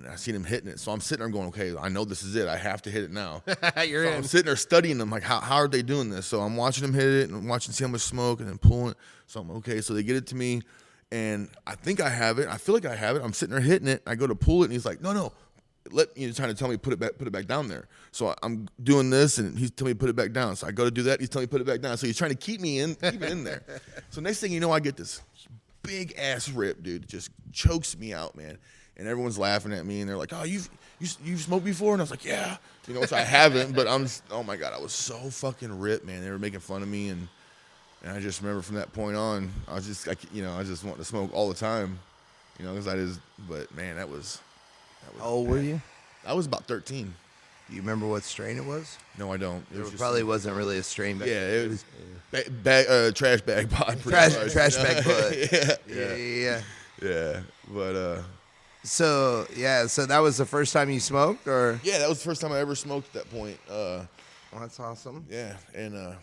I seen him hitting it, so I'm sitting there going, okay, I know this is it. I have to hit it now. You're I'm sitting there studying them, like how are they doing this? So I'm watching them hit it and watching see how much smoke and then pulling it. So I'm okay. So they get it to me, and I think I have it. I feel like I have it. I'm sitting there hitting it. I go to pull it, and he's like, no. Trying to tell me put it back down there. So I'm doing this, and he's telling me to put it back down. So I go to do that, he's telling me to put it back down. So he's trying to keep it in there. So next thing you know, I get this big ass rip, dude. It just chokes me out, man. And everyone's laughing at me, and they're like, "Oh, you've smoked before?" And I was like, "Yeah," which I haven't. But oh my god, I was so fucking ripped, man. They were making fun of me, and I just remember from that point on, I just wanted to smoke all the time, because But man, that was. How old were you? I was about 13. Do you remember what strain it was? No, I don't. It probably wasn't really a strain. But Yeah, it was trash bag pod. Trash bag bud. Yeah. But So that was the first time you smoked, or? yeah, that was the first time I ever smoked at that point. Well, that's awesome. Yeah, and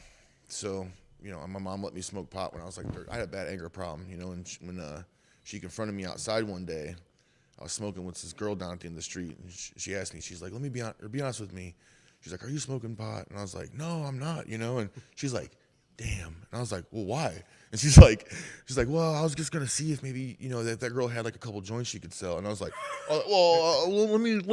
so my mom let me smoke pot when I was like 13. I had a bad anger problem, and when she confronted me outside one day, I was smoking with this girl down at the end of the street, and she asked me, she's like, "Let me be honest with me." She's like, "Are you smoking pot?" And I was like, "No, I'm not," And she's like, "Damn." And I was like, "Well, why?" And she's like, "Well, I was just gonna see if maybe that girl had like a couple joints she could sell." And I was like, let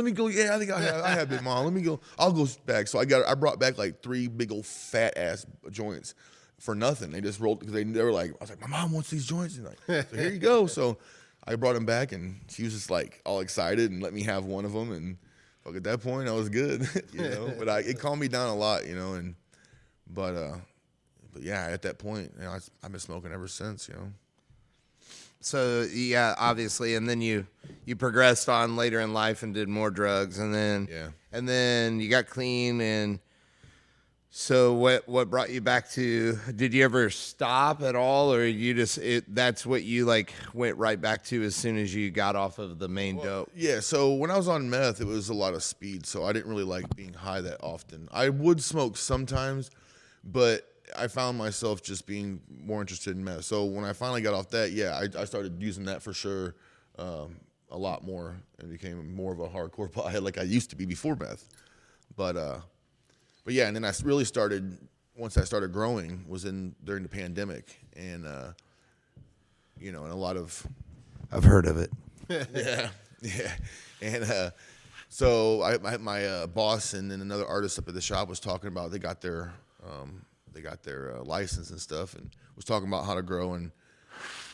me go. Yeah, I think I have it, Mom. Let me go. I'll go back. So I brought back like 3 big old fat ass joints for nothing. They just rolled because they were like, I was like, "My mom wants these joints," and like, so here you go. So I brought them back, and she was just like all excited and let me have one of them. And fuck, at that point, I was good, But it calmed me down a lot, But yeah, at that point, I've been smoking ever since, So yeah, obviously, and then you progressed on later in life and did more drugs, and then Yeah. and then you got clean, and So what brought you back to? Did you ever stop at all, or you just that's what you like went right back to as soon as you got off of the main dope? Yeah, so when I was on meth, it was a lot of speed, so I didn't really like being high that often. I would smoke sometimes, but I found myself just being more interested in meth. So when I finally got off that, yeah, I started using that for sure a lot more and became more of a hardcore pothead like I used to be before meth. But yeah, and then I really started, once I started growing, was during the pandemic, and and a lot of I've heard of it. yeah, and so my boss and then another artist up at the shop was talking about they got their license and stuff, and was talking about how to grow, and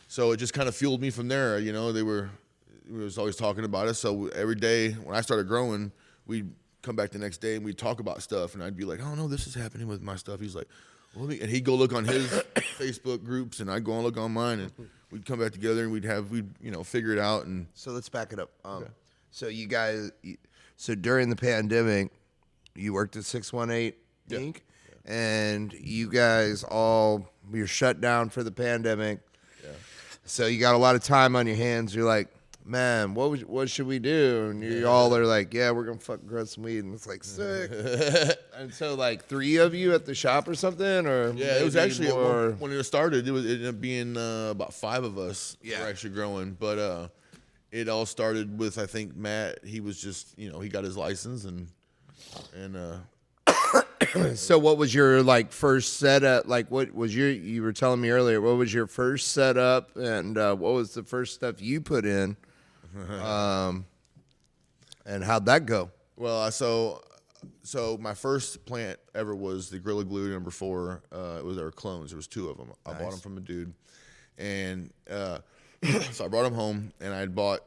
so it just kind of fueled me from there. We was always talking about it, so every day when I started growing, we'd come back the next day and we'd talk about stuff, and I'd be like, oh no, this is happening with my stuff. He's like, well, and he'd go look on his Facebook groups, and I'd go and look on mine, and we'd come back together and we'd figure it out. And So let's back it up. So you guys, so during the pandemic, you worked at 618 Inc. And you guys you're shut down for the pandemic. Yeah. So you got a lot of time on your hands. You're like, man, what should we do? And you all are like, yeah, we're gonna fucking grow some weed, and it's like sick. And so like 3 of you at the shop or something, or yeah, it was maybe actually more? when it started, it ended up being about 5 of us Yeah. were actually growing, but it all started with, I think, Matt. He was just he got his license, and So what was your like first setup? Like what was you were telling me earlier, what was your first setup, and what was the first stuff you put in? And how'd that go? well, so my first plant ever was the Gorilla Glue number 4. It was our clones. There was 2 of them. I bought them from a dude, and so I brought them home, and I had bought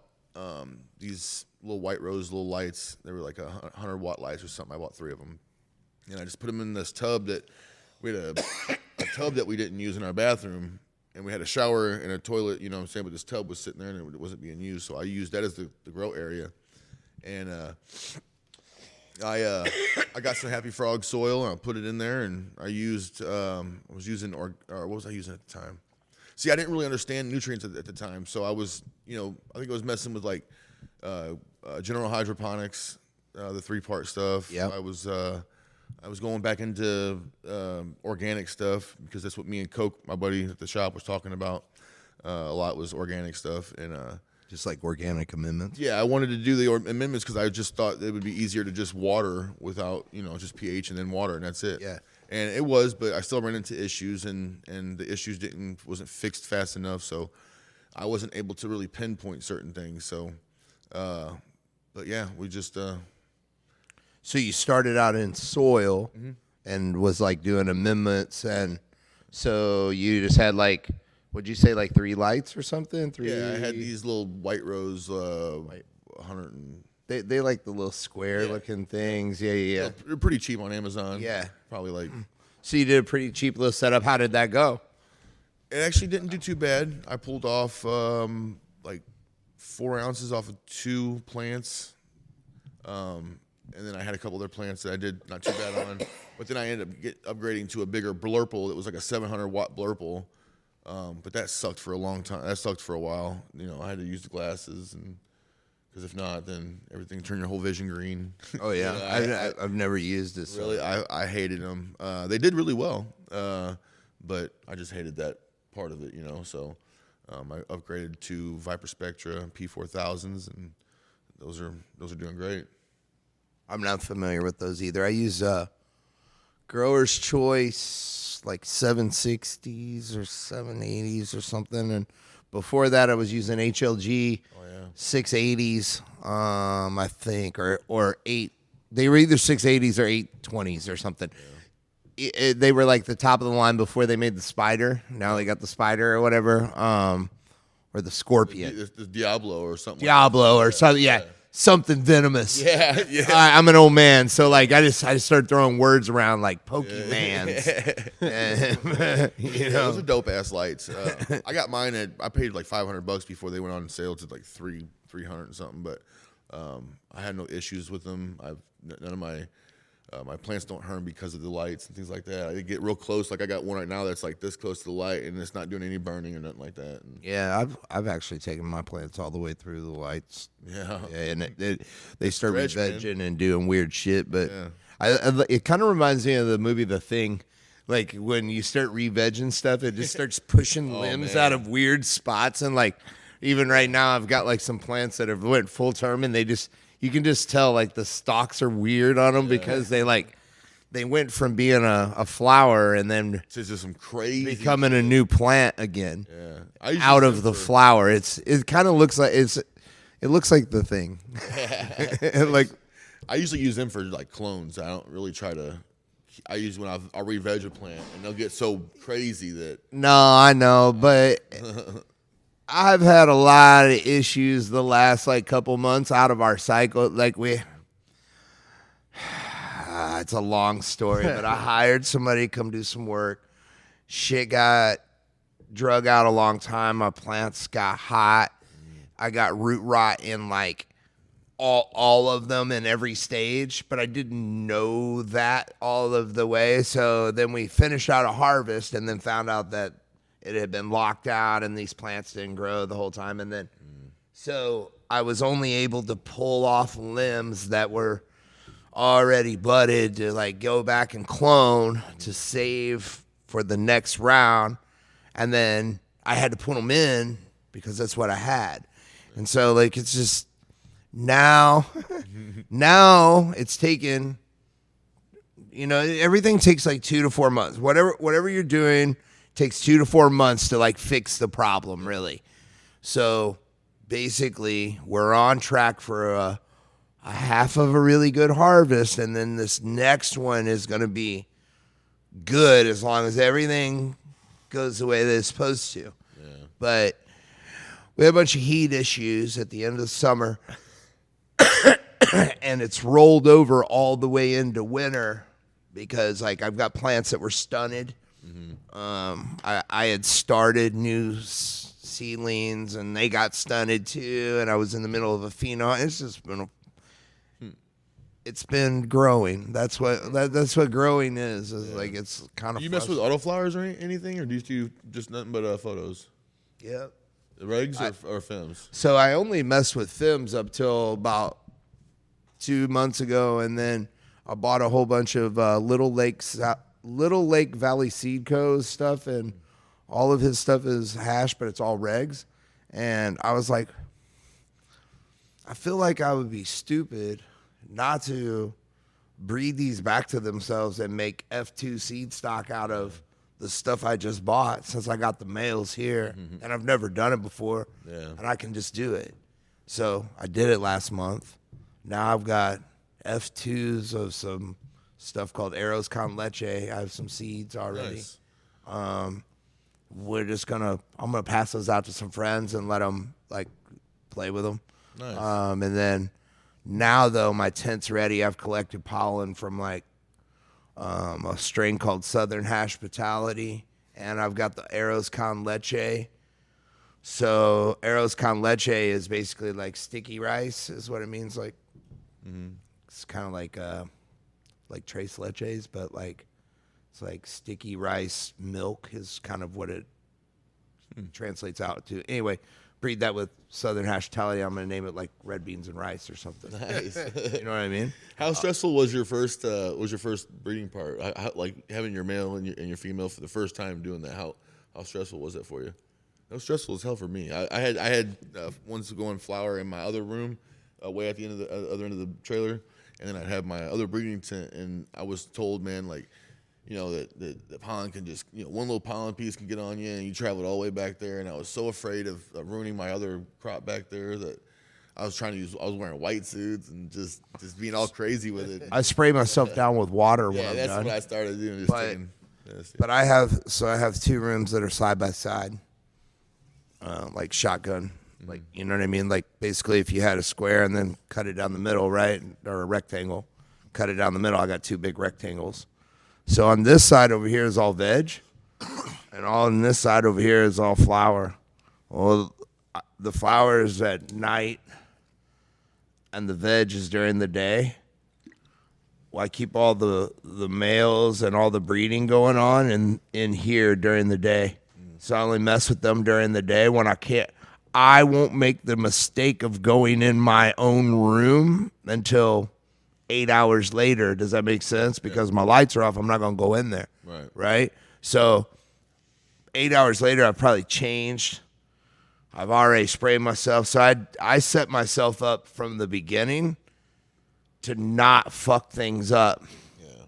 these little white rose little lights. They were like 100-watt lights or something. I bought 3 of them, and I just put them in this tub that we had a tub that we didn't use in our bathroom, and we had a shower and a toilet, you know what I'm saying, but this tub was sitting there and it wasn't being used, so I used that as the grow area. And I got some Happy Frog soil, and I put it in there, and I was using or what was I using at the time? See, I didn't really understand nutrients at the time, so I was, I think I was messing with like General Hydroponics, the 3-part stuff. Yeah. I was going back into organic stuff because that's what me and Coke, my buddy at the shop, was talking about. A lot was organic stuff, and Just like organic amendments. yeah, I wanted to do the amendments because I just thought it would be easier to just water without just pH and then water, and that's it. Yeah. And it was, but I still ran into issues, and the issues wasn't fixed fast enough, so I wasn't able to really pinpoint certain things. So, but yeah, we just. So you started out in soil and was like doing amendments, and so you just had like, what'd you say, like 3 lights or something? 3. Yeah, I had these little white rose, 100 and They like the little square looking things. Yeah. they're pretty cheap on Amazon. Yeah. Probably like. So you did a pretty cheap little setup. How did that go? It actually didn't do too bad. I pulled off like 4 ounces off of 2 plants. And then I had a couple other plants that I did not too bad on. But then I ended up upgrading to a bigger blurple. That was like a 700-watt blurple. But that sucked for a long time. That sucked for a while. I had to use the glasses, and because if not, then everything turned your whole vision green. Oh yeah, I've never used this. Really, I hated them. They did really well, but I just hated that part of it. So I upgraded to Viper Spectra P4000s, and those are doing great. I'm not familiar with those either. I use Grower's Choice, like 760s or 780s or something, and before that I was using HLG 680s, I think, or 8. They were either 680s or 820s or something. Yeah. They were like the top of the line before they made the Spider. Now they got the Spider or whatever, or the Scorpion, the Diablo or something. Diablo or something. Yeah. Something venomous. Yeah. I'm an old man, so like I just started throwing words around like Pokemans. Those are dope ass lights. I got mine I paid like $500 before they went on sale to like 300 and something. But I had no issues with them. None of my my plants don't harm because of the lights and things like that. I get real close. Like I got one right now that's like this close to the light, and it's not doing any burning or nothing like that. And Yeah, I've actually taken my plants all the way through the lights. yeah, And they start Stretch, man. re-vegging and doing weird shit. But Yeah. it kind of reminds me of the movie The Thing. Like when you start re-vegging stuff, it just starts pushing limbs out of weird spots. And like even right now, I've got like some plants that have went full term, and you can just tell like the stalks are weird on them because they went from being a flower and then it's just some crazy becoming a new plant again. Yeah, I usually Out use of them the for- flower. It kind of looks like it looks like The Thing. Like I usually use them for like clones. I don't really try to. I use when I'll re-veg a plant, and they'll get so crazy that no, I know, but I've had a lot of issues the last like couple months out of our cycle. Like it's a long story, but I hired somebody to come do some work. Shit got drug out a long time. My plants got hot. I got root rot in like all of them in every stage, but I didn't know that all of the way. So then we finished out a harvest and then found out that it had been locked out and these plants didn't grow the whole time. And then so I was only able to pull off limbs that were already budded to like go back and clone to save for the next round. And then I had to put them in because that's what I had. And so like it's just now it's taken, everything takes like 2 to 4 months. Whatever you're doing takes 2 to 4 months to like fix the problem, really. So basically we're on track for a half of a really good harvest, and then this next one is going to be good as long as everything goes the way that it's supposed to. Yeah. But we had a bunch of heat issues at the end of the summer, and it's rolled over all the way into winter because like I've got plants that were stunted. I had started new seedlings and they got stunted too, and I was in the middle of a phenol. It's just been it's been growing. That's what growing is like. It's kind of you mess with autoflowers or anything, or do you do just nothing but photos? Yeah. Regs or films? So I only messed with films up till about 2 months ago, and then I bought a whole bunch of Little Lake Valley Seed Co. stuff, and all of his stuff is hash, but it's all regs. And I was like, I feel like I would be stupid not to breed these back to themselves and make F2 seed stock out of the stuff I just bought, since I got the males here, and I've never done it before, and I can just do it. So I did it last month. Now I've got F2s of some stuff called Arrows con Leche. I have some seeds already. Nice. I'm gonna pass those out to some friends and let them like play with them. Nice. And then now though my tent's ready. I've collected pollen from like a strain called Southern Hospitality, and I've got the Arrows con Leche. So Arrows con Leche is basically like sticky rice, is what it means. Like it's kind of like tres leches, but like it's like sticky rice milk is kind of what it translates out to. Anyway, breed that with Southern Hospitality. I'm gonna name it like red beans and rice or something. Nice. You know what I mean? How stressful was your first breeding part? Like having your male and your female for the first time doing that. How stressful was that for you? It was stressful as hell for me. I had ones going flower in my other room, way at the end of the other end of the trailer, and then I'd have my other breeding tent, and I was told, man, like, that the pollen can just, one little pollen piece can get on you, and you traveled all the way back there, and I was so afraid of ruining my other crop back there that I was wearing white suits and just being all crazy with it. I spray myself down with water when Yeah, I'm that's done. what I started doing. But I have 2 rooms that are side by side, like shotgun, like, you know what I mean? Like basically if you had a square and then cut it down the middle, right, or a rectangle, cut it down the middle. I got 2 big rectangles. So on this side over here is all veg, and on this side over here is all flower. Well, the flower is at night, and the veg is during the day. I keep all the males and all the breeding going on in here during the day. So I only mess with them during the day when I can't. I won't make the mistake of going in my own room until 8 hours later. Does that make sense? Because my lights are off. I'm not going to go in there. Right. So 8 hours later, I've probably changed. I've already sprayed myself. So I set myself up from the beginning to not fuck things up. Yeah.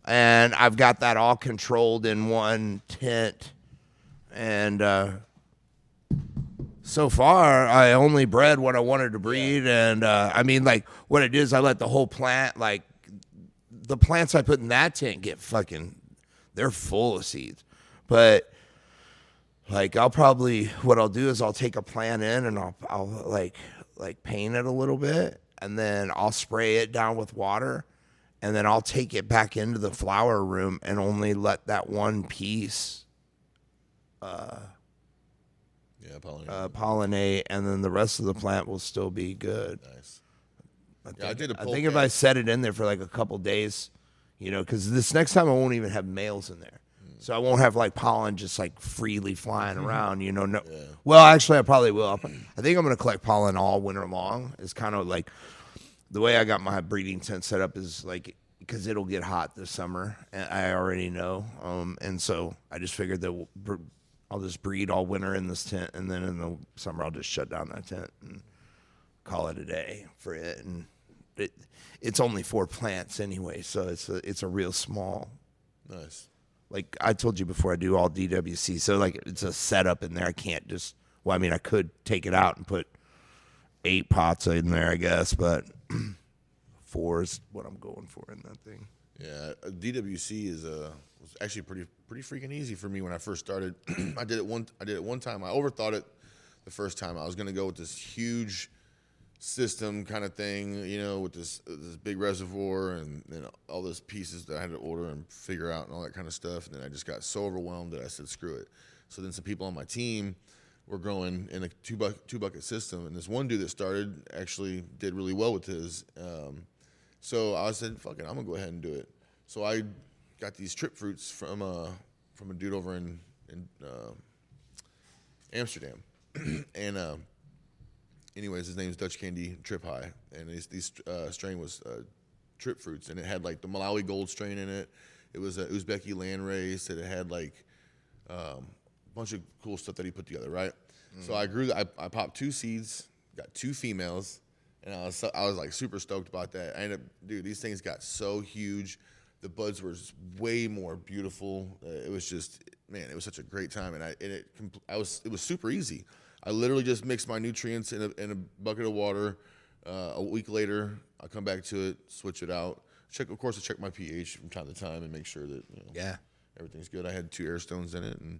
And I've got that all controlled in one tent. And so far, I only bred what I wanted to breed. Yeah. And I mean, like, what it is, I let the whole plant, like, the plants I put in that tent get fucking, they're full of seeds. But, like, what I'll do is I'll take a plant in and I'll like paint it a little bit. And then I'll spray it down with water, and then I'll take it back into the flower room and only let that one piece pollinate, and then the rest of the plant will still be good. Nice. I think if I set it in there for like a couple days, because this next time I won't even have males in there. So I won't have like pollen just like freely flying around, No. Yeah. Well, actually, I probably will. I think I'm going to collect pollen all winter long. It's kind of like the way I got my breeding tent set up is like, because it'll get hot this summer, and I already know. And so I just figured that I'll just breed all winter in this tent, and then in the summer I'll just shut down that tent and call it a day for it. And it's only 4 plants anyway, so it's a real small. Nice. Like I told you before, I do all DWC, so like it's a setup in there. I can't just. Well, I mean, I could take it out and put 8 pots in there, I guess, but 4 is what I'm going for in that thing. Yeah, DWC was actually pretty freaking easy for me when I first started. I did it one time. I overthought it the first time. I was gonna go with this huge system kind of thing, with this big reservoir and all those pieces that I had to order and figure out and all that kind of stuff. And then I just got so overwhelmed that I said, screw it. So then some people on my team were growing in a two bucket system. And this one dude that started actually did really well with his. So I said, fuck it, I'm gonna go ahead and do it. So I got these trip fruits from a dude over in Amsterdam. And, anyways, his name is Dutch Candy Trip High, and this strain was Trip Fruits, and it had like the Malawi Gold strain in it. It was a Uzbeki land race, and it had like a bunch of cool stuff that he put together, right? Mm-hmm. So I popped 2 seeds, got 2 females, and I was like super stoked about that. Dude, these things got so huge. The buds were way more beautiful. It was just, man, it was such a great time, and it was super easy. I literally just mixed my nutrients in a bucket of water. A week later, I come back to it, switch it out. Of course, I check my pH from time to time and make sure that everything's good. I had 2 air stones in it and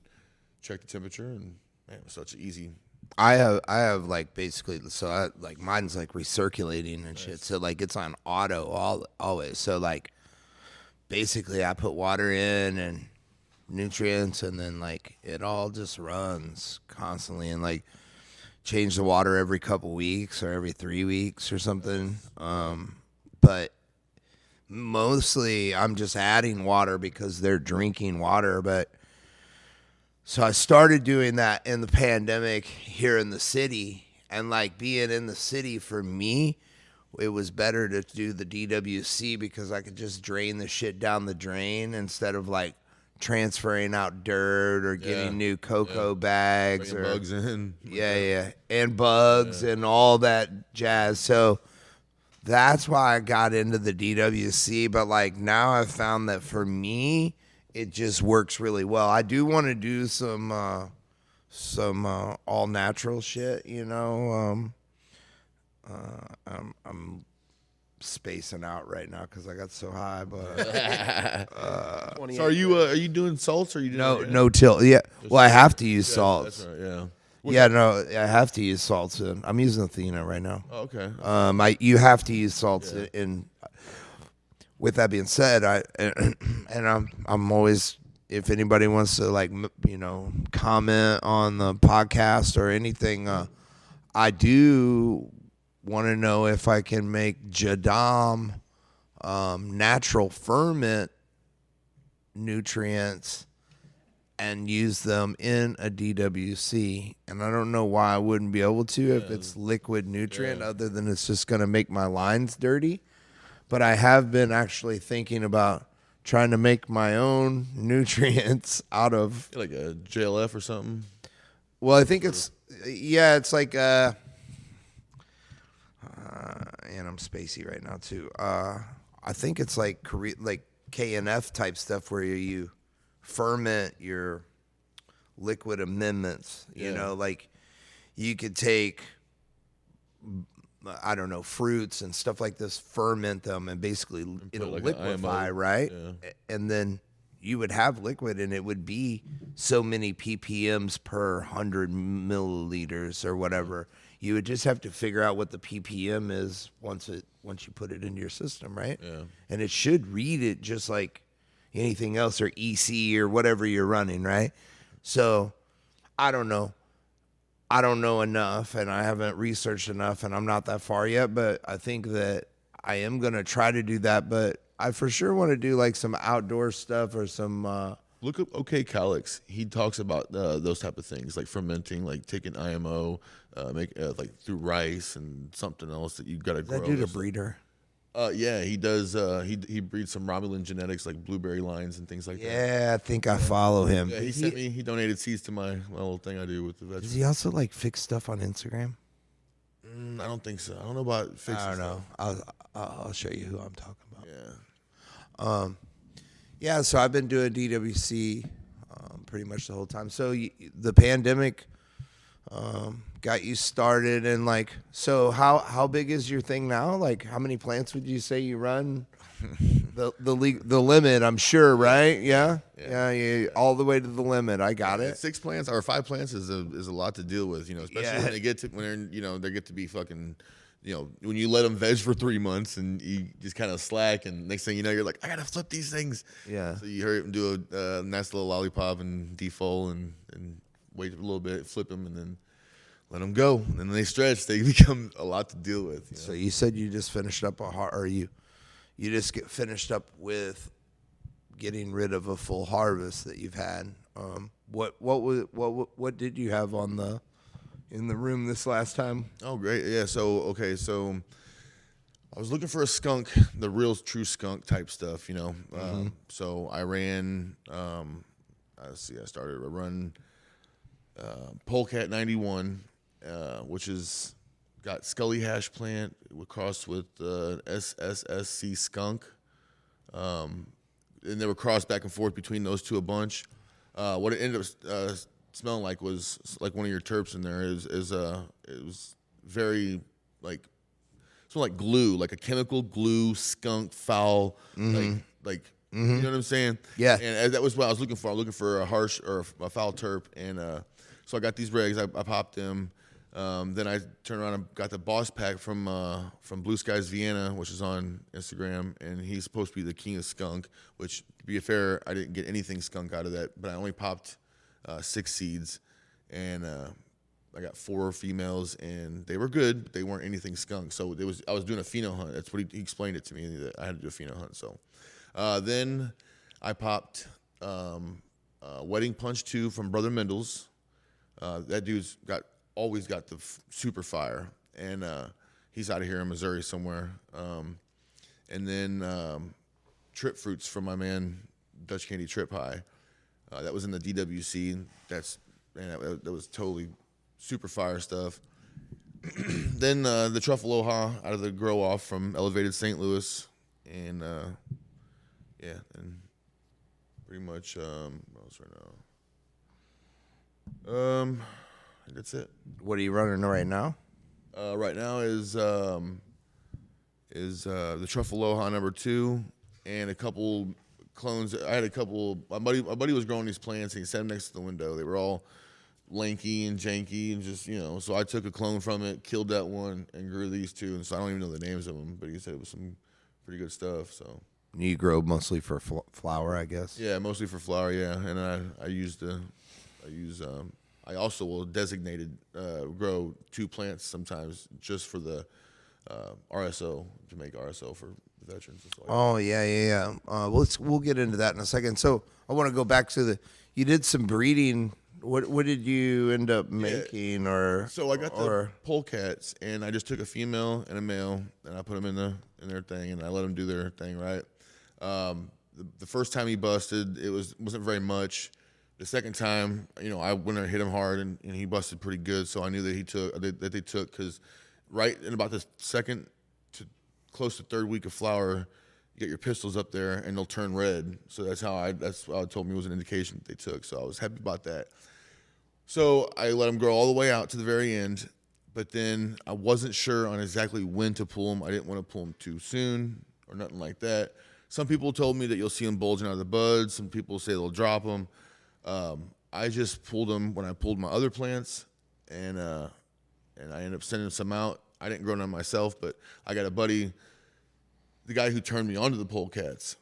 checked the temperature, and man, it was such an easy. I have like basically, so mine's like recirculating and shit. So like it's on auto always. So like basically, I put water in and nutrients, and then like it all just runs constantly, and like change the water every couple weeks or every 3 weeks or something. But mostly I'm just adding water because they're drinking water. But so I started doing that in the pandemic here in the city, and like being in the city for me, it was better to do the DWC because I could just drain the shit down the drain instead of like transferring out dirt or getting new cocoa bags. Bringing or bugs in. And bugs and all that jazz. So that's why I got into the DWC. But like now I've found that for me, it just works really well. I do want to do some all natural shit, I'm spacing out right now because I got so high, but So are you doing salts or are you doing no till? Yeah, well, I have to use salts. That's right. Yeah. I have to use salts. I'm using Athena right now. Oh, okay. You have to use salts in. With that being said, I'm always, if anybody wants to like comment on the podcast or anything, I do want to know if I can make Jadam natural ferment nutrients and use them in a DWC. And I don't know why I wouldn't be able to if it's liquid nutrient, other than it's just going to make my lines dirty. But I have been actually thinking about trying to make my own nutrients out of. Like a JLF or something. Well, I think it's like and I'm spacey right now too. I think it's like KNF type stuff where you ferment your liquid amendments. You know, like you could take, I don't know, fruits and stuff like this, ferment them, and basically it'll like liquefy, IMO. right? Yeah. And then you would have liquid, and it would be so many ppms per 100 milliliters or whatever. You would just have to figure out what the ppm is once you put it into your system, right? Yeah. And it should read it just like anything else, or EC or whatever you're running, right? So I don't know. I don't know enough, and I haven't researched enough, and I'm not that far yet, but I think that I am going to try to do that. But I for sure want to do like some outdoor stuff or some Look up OK Calix. He talks about those type of things, like fermenting, like taking IMO, make like through rice and something else that you got to grow. that dude a breeder. Yeah, he does. He breeds some Romulan genetics, like blueberry lines and things like that. Yeah, I think I follow him. Yeah, he donated seeds to my little thing I do with the vegetables. Does he also like fix stuff on Instagram? I don't think so. I don't know about fixing. I don't know. stuff. I'll show you who I'm talking about. Yeah. Yeah, so I've been doing DWC pretty much the whole time. So the pandemic got you started, and like, so how big is your thing now? Like, how many plants would you say you run? the limit, I'm sure, right? Yeah, all the way to the limit. I got it. 6 plants or 5 plants is a lot to deal with, you know, especially when they get to they get to be fucking, you know, when you let them veg for 3 months and you just kind of slack, and next thing you know, you're like, I gotta flip these things. Yeah. So you hurry up and do a nice little lollipop and defol and wait a little bit, flip them, and then let them go. And then they stretch, they become a lot to deal with. You know? So you said you just finished up you just get finished up with getting rid of a full harvest that you've had. What did you have in the room this last time? Oh, great. Yeah. So I was looking for a skunk, the real true skunk type stuff, you know. So I ran, I started to run Polecat 91, which is got Scully hash plant crossed with SSSC skunk. And they were crossed back and forth between those two a bunch. What it ended up smelling like was like one of your terps in there. It was very like smelled like glue, like a chemical glue, skunk, foul, like you know what I'm saying? Yeah. And that was what I was looking for. I'm looking for a harsh or a foul terp, and so I got these regs. I popped them. Then I turned around and got the Boss Pack from Blue Skies Vienna, which is on Instagram, and he's supposed to be the king of skunk. Which, to be fair, I didn't get anything skunk out of that, but I only popped 6 seeds, and I got 4 females, and they were good, but they weren't anything skunk. So I was doing a pheno hunt. That's what he explained it to me, that I had to do a pheno hunt. So then I popped Wedding Punch 2 from Brother Mendel's. That dude's always got the super fire, and he's out of here in Missouri somewhere. And then Trip Fruits from my man Dutch Candy Trip High. That was in the DWC. That was totally super fire stuff. Then the Truffle Oha out of the grow off from Elevated St. Louis, and and pretty much what else right now? I think that's it. What are you running right now? Right now is the Truffle Oha number 2 and a couple clones. I had a couple. My buddy was growing these plants, and he set them next to the window. They were all lanky and janky, and just, you know. So I took a clone from it, killed that one, and grew these 2. And so I don't even know the names of them, but he said it was some pretty good stuff. So You grow mostly for flower, I guess. yeah, mostly for flower. Yeah, and I also will grow 2 plants sometimes just for the RSO to make RSO for veterans and stuff. Oh yeah. We'll get into that in a second. So I want to go back to you did some breeding. What did you end up making So I got the polecats, and I just took a female and a male, and I put them in their thing, and I let them do their thing, right? The first time he busted, wasn't very much. The second time, I went and hit him hard, and he busted pretty good. So I knew that they took because right in about the second to close to third week of flower, you get your pistols up there, and they'll turn red. So that's how I told me was an indication that they took. So I was happy about that. So I let them grow all the way out to the very end, but then I wasn't sure on exactly when to pull them. I didn't want to pull them too soon or nothing like that. Some people told me that you'll see them bulging out of the buds. Some people say they'll drop them. I just pulled them when I pulled my other plants, and I ended up sending some out. I didn't grow none myself, but I got a buddy, the guy who turned me onto the polecats.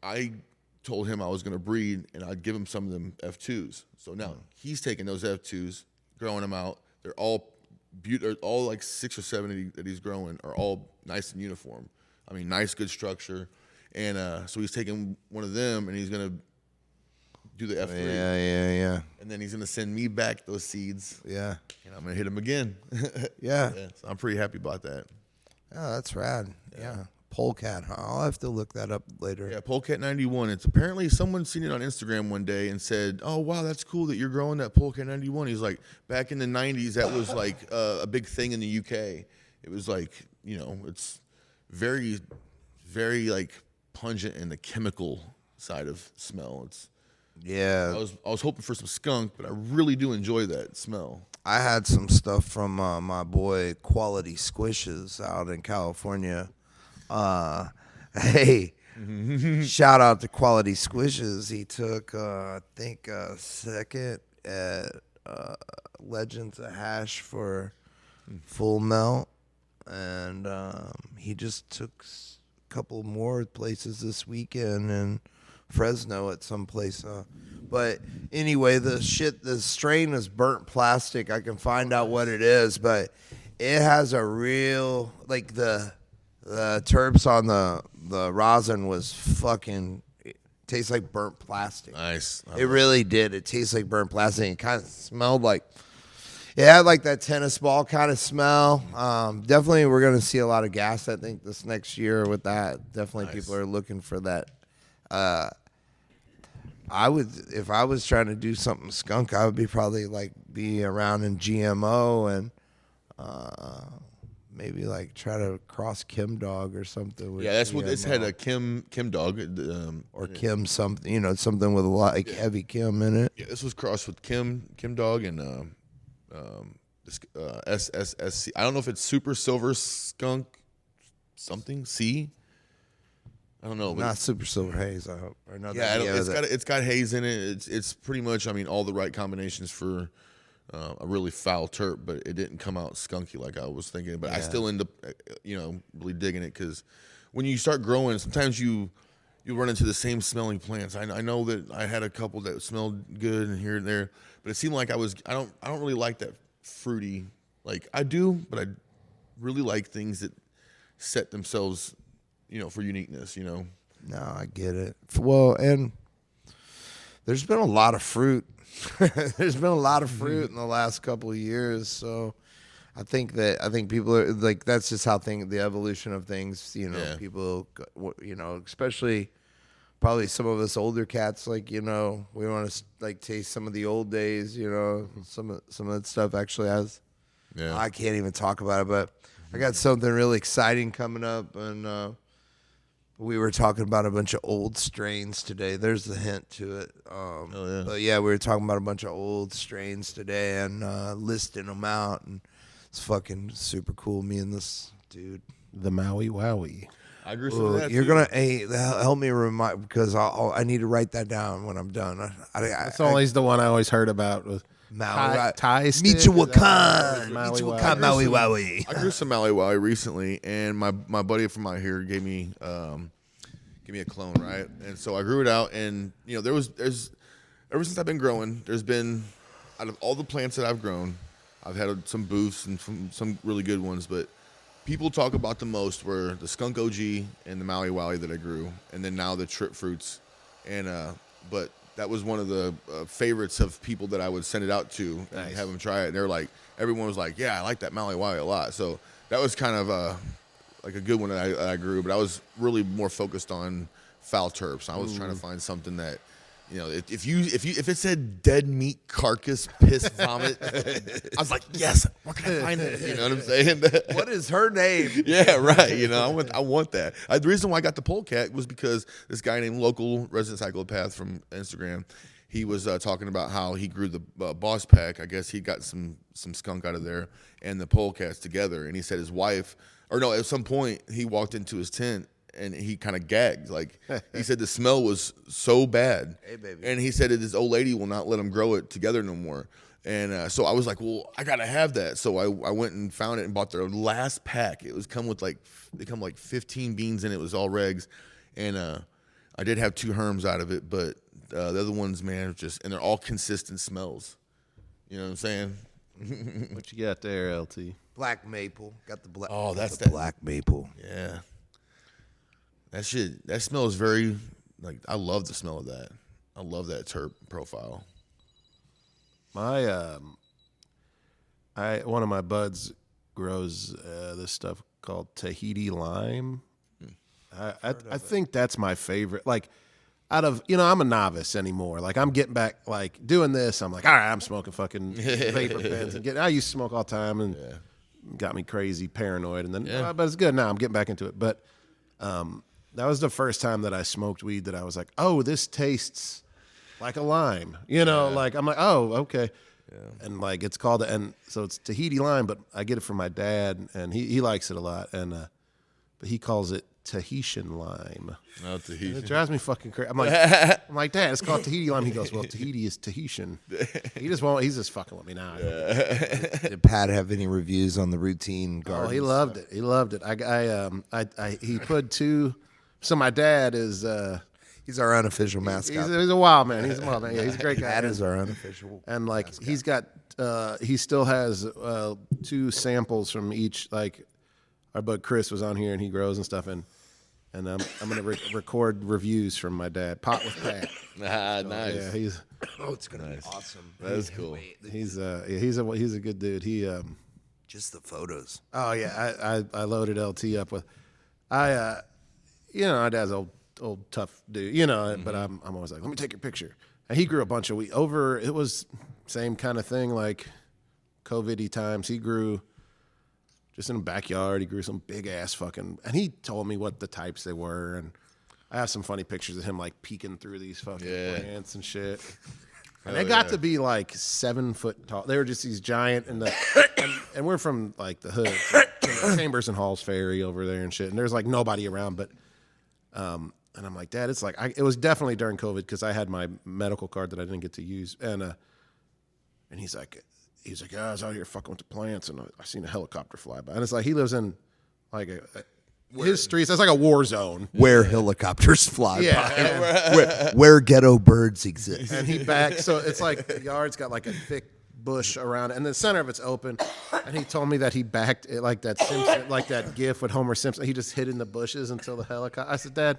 I told him I was going to breed, and I'd give him some of them F2s. So now he's taking those F2s, growing them out. They're all all like 6 or 7 that he's growing are all nice and uniform. I mean, nice, good structure. And so he's taking one of them, and he's going to do the F3. Yeah. And then he's going to send me back those seeds. Yeah. And I'm going to hit him again. Yeah. So I'm pretty happy about that. Oh, that's rad. Yeah. Polecat, huh? I'll have to look that up later. Yeah, Polecat 91. It's apparently someone seen it on Instagram one day and said, "Oh wow, that's cool that you're growing that Polecat 91." He's like, back in the 90s, that was like a big thing in the UK. It was like, it's very, very like pungent in the chemical side of smell. Yeah. I was hoping for some skunk, but I really do enjoy that smell. I had some stuff from my boy Quality Squishes out in California. Hey, shout out to Quality Squishes. He took, I think, second at Legends of Hash for full melt, and he just took a couple more places this weekend in Fresno at some place. But anyway, the strain is burnt plastic. I can find out what it is, but it has a real, like the terps on the rosin was fucking, it tastes like burnt plastic. Nice. It really did. It tastes like burnt plastic. It kind of smelled like, it had like that tennis ball kind of smell. Definitely we're going to see a lot of gas, I think, this next year with that. Definitely Nice. People are looking for that. If I was trying to do something skunk, I would be around in GMO and maybe like try to cross Kim Dog or something. With Yeah, that's what GMO. it's had, a Kim Dog. Or Kim something, something with a lot like heavy Kim in it. Yeah, this was crossed with Kim Dog and SSSC. I don't know if it's Super Silver Skunk something C. I don't know. But Not Super Silver Haze, I hope. Or no, yeah, it's got haze in it. It's pretty much, I mean, all the right combinations for a really foul terp, but it didn't come out skunky like I was thinking. But I still end up, really digging it because when you start growing, sometimes you run into the same smelling plants. I know that I had a couple that smelled good and here and there, but it seemed like I don't really like that fruity. Like I do, but I really like things that set themselves, for uniqueness. No, I get it. Well, and there's been a lot of fruit. There's been a lot of fruit in the last couple of years, so I think people are like, that's just how the evolution of things. People, especially probably some of us older cats, like we want to like taste some of the old days. Some of that stuff actually has. Yeah, I can't even talk about it, but I got something really exciting coming up, and we were talking about a bunch of old strains today. There's the hint to it. But yeah, we were talking about a bunch of old strains today and listing them out, and it's fucking super cool. Me and this dude, The Maui Wowie. I grew some of that. you're too. gonna help me remind, because I need to write that down when I'm done. That's always the one I always heard about with Maui. Thai stick. Michoacan. Maui Michoacan Maui Wowie. I grew some Maui Wowie recently, and my buddy from out here gave me a clone, right? And so I grew it out, and there's ever since I've been growing, there's been, out of all the plants that I've grown, I've had some booths and some really good ones, but people talk about the most were the skunk OG and the Maui Wowie that I grew, and then now the trip fruits. And but that was one of the favorites of people that I would send it out to and have them try it. And they're like, everyone was like, yeah, I like that Maui Wowie a lot. So that was kind of like a good one that I grew. But I was really more focused on foul terps. I was trying to find something that, you know, if it said dead meat carcass piss vomit, I was like, yes, where can I find it? You know what I'm saying? What is her name? Yeah, right. You know, I want that. The reason why I got the polecat was because this guy named Local Resident Psychopath from Instagram, he was talking about how he grew the Boss Pack. I guess he got some skunk out of there and the polecats together. And he said his wife, or no, at some point he walked into his tent and he kind of gagged. Like, he said the smell was so bad. Hey, baby. And he said that his old lady will not let him grow it together no more. And so I was like, well, I got to have that. So I went and found it and bought their last pack. It was come like 15 beans in it. It was all regs. And I did have 2 herms out of it, but the other ones, man, and they're all consistent smells. You know what I'm saying? What you got there, LT? Black maple. Got the black. Oh, that's the that black maple. Yeah. That smells very, like, I love the smell of that. I love that terp profile. My one of my buds grows this stuff called Tahiti lime. I think that's my favorite. Like, out of, you know, I'm a novice anymore. Like, I'm getting back, like, doing this. I'm like, all right, I'm smoking fucking vapor pens and I used to smoke all the time and got me crazy paranoid. And then, but it's good now. I'm getting back into it. But that was the first time that I smoked weed that I was like, oh, this tastes like a lime. You know, like, I'm like, oh, okay. Yeah. And like, it's called, and so it's Tahiti lime, but I get it from my dad and he likes it a lot. And, but he calls it Tahitian lime. No, Tahitian. It drives me fucking crazy. I'm like, Dad, it's called Tahiti lime. He goes, well, Tahiti is Tahitian. He's just fucking with me now. Did Pat have any reviews on the routine garden? Oh, he loved it. He loved it. He put 2. So my dad is he's our unofficial mascot. He's a wild man. He's a wild man. Yeah, he's a great guy. Pat is our unofficial. And like mascot. he's got he still has 2 samples from each. Like our bud Chris was on here and he grows and stuff. And I'm gonna record reviews from my dad. Pot with Pat. Nice. Yeah, he's it's gonna be awesome. That is cool. he's a good dude. He just the photos. Oh yeah, I loaded LT up with you know, my dad's old tough dude, you know, but I'm always like, let me take your picture. And he grew a bunch of weed it was same kind of thing, like COVID-y times. He grew just in a backyard. He grew some big ass fucking, and he told me what the types they were. And I have some funny pictures of him like peeking through these fucking plants and shit. And they got to be like 7 foot tall. They were just these giant, and we're from like the hood, Chambers and Halls Ferry over there and shit. And there's like nobody around, but and I'm like, Dad, it's like it was definitely during COVID because I had my medical card that I didn't get to use, and he's like, yeah, I was out here fucking with the plants, and I seen a helicopter fly by, and it's like he lives in like his streets. That's like a war zone where helicopters fly by, where ghetto birds exist. And he back, so it's like the yard's got like a thick bush around it, and the center of it's open. And he told me that he backed it like that Simpson, like that GIF with Homer Simpson. He just hid in the bushes until the helicopter. I said, Dad,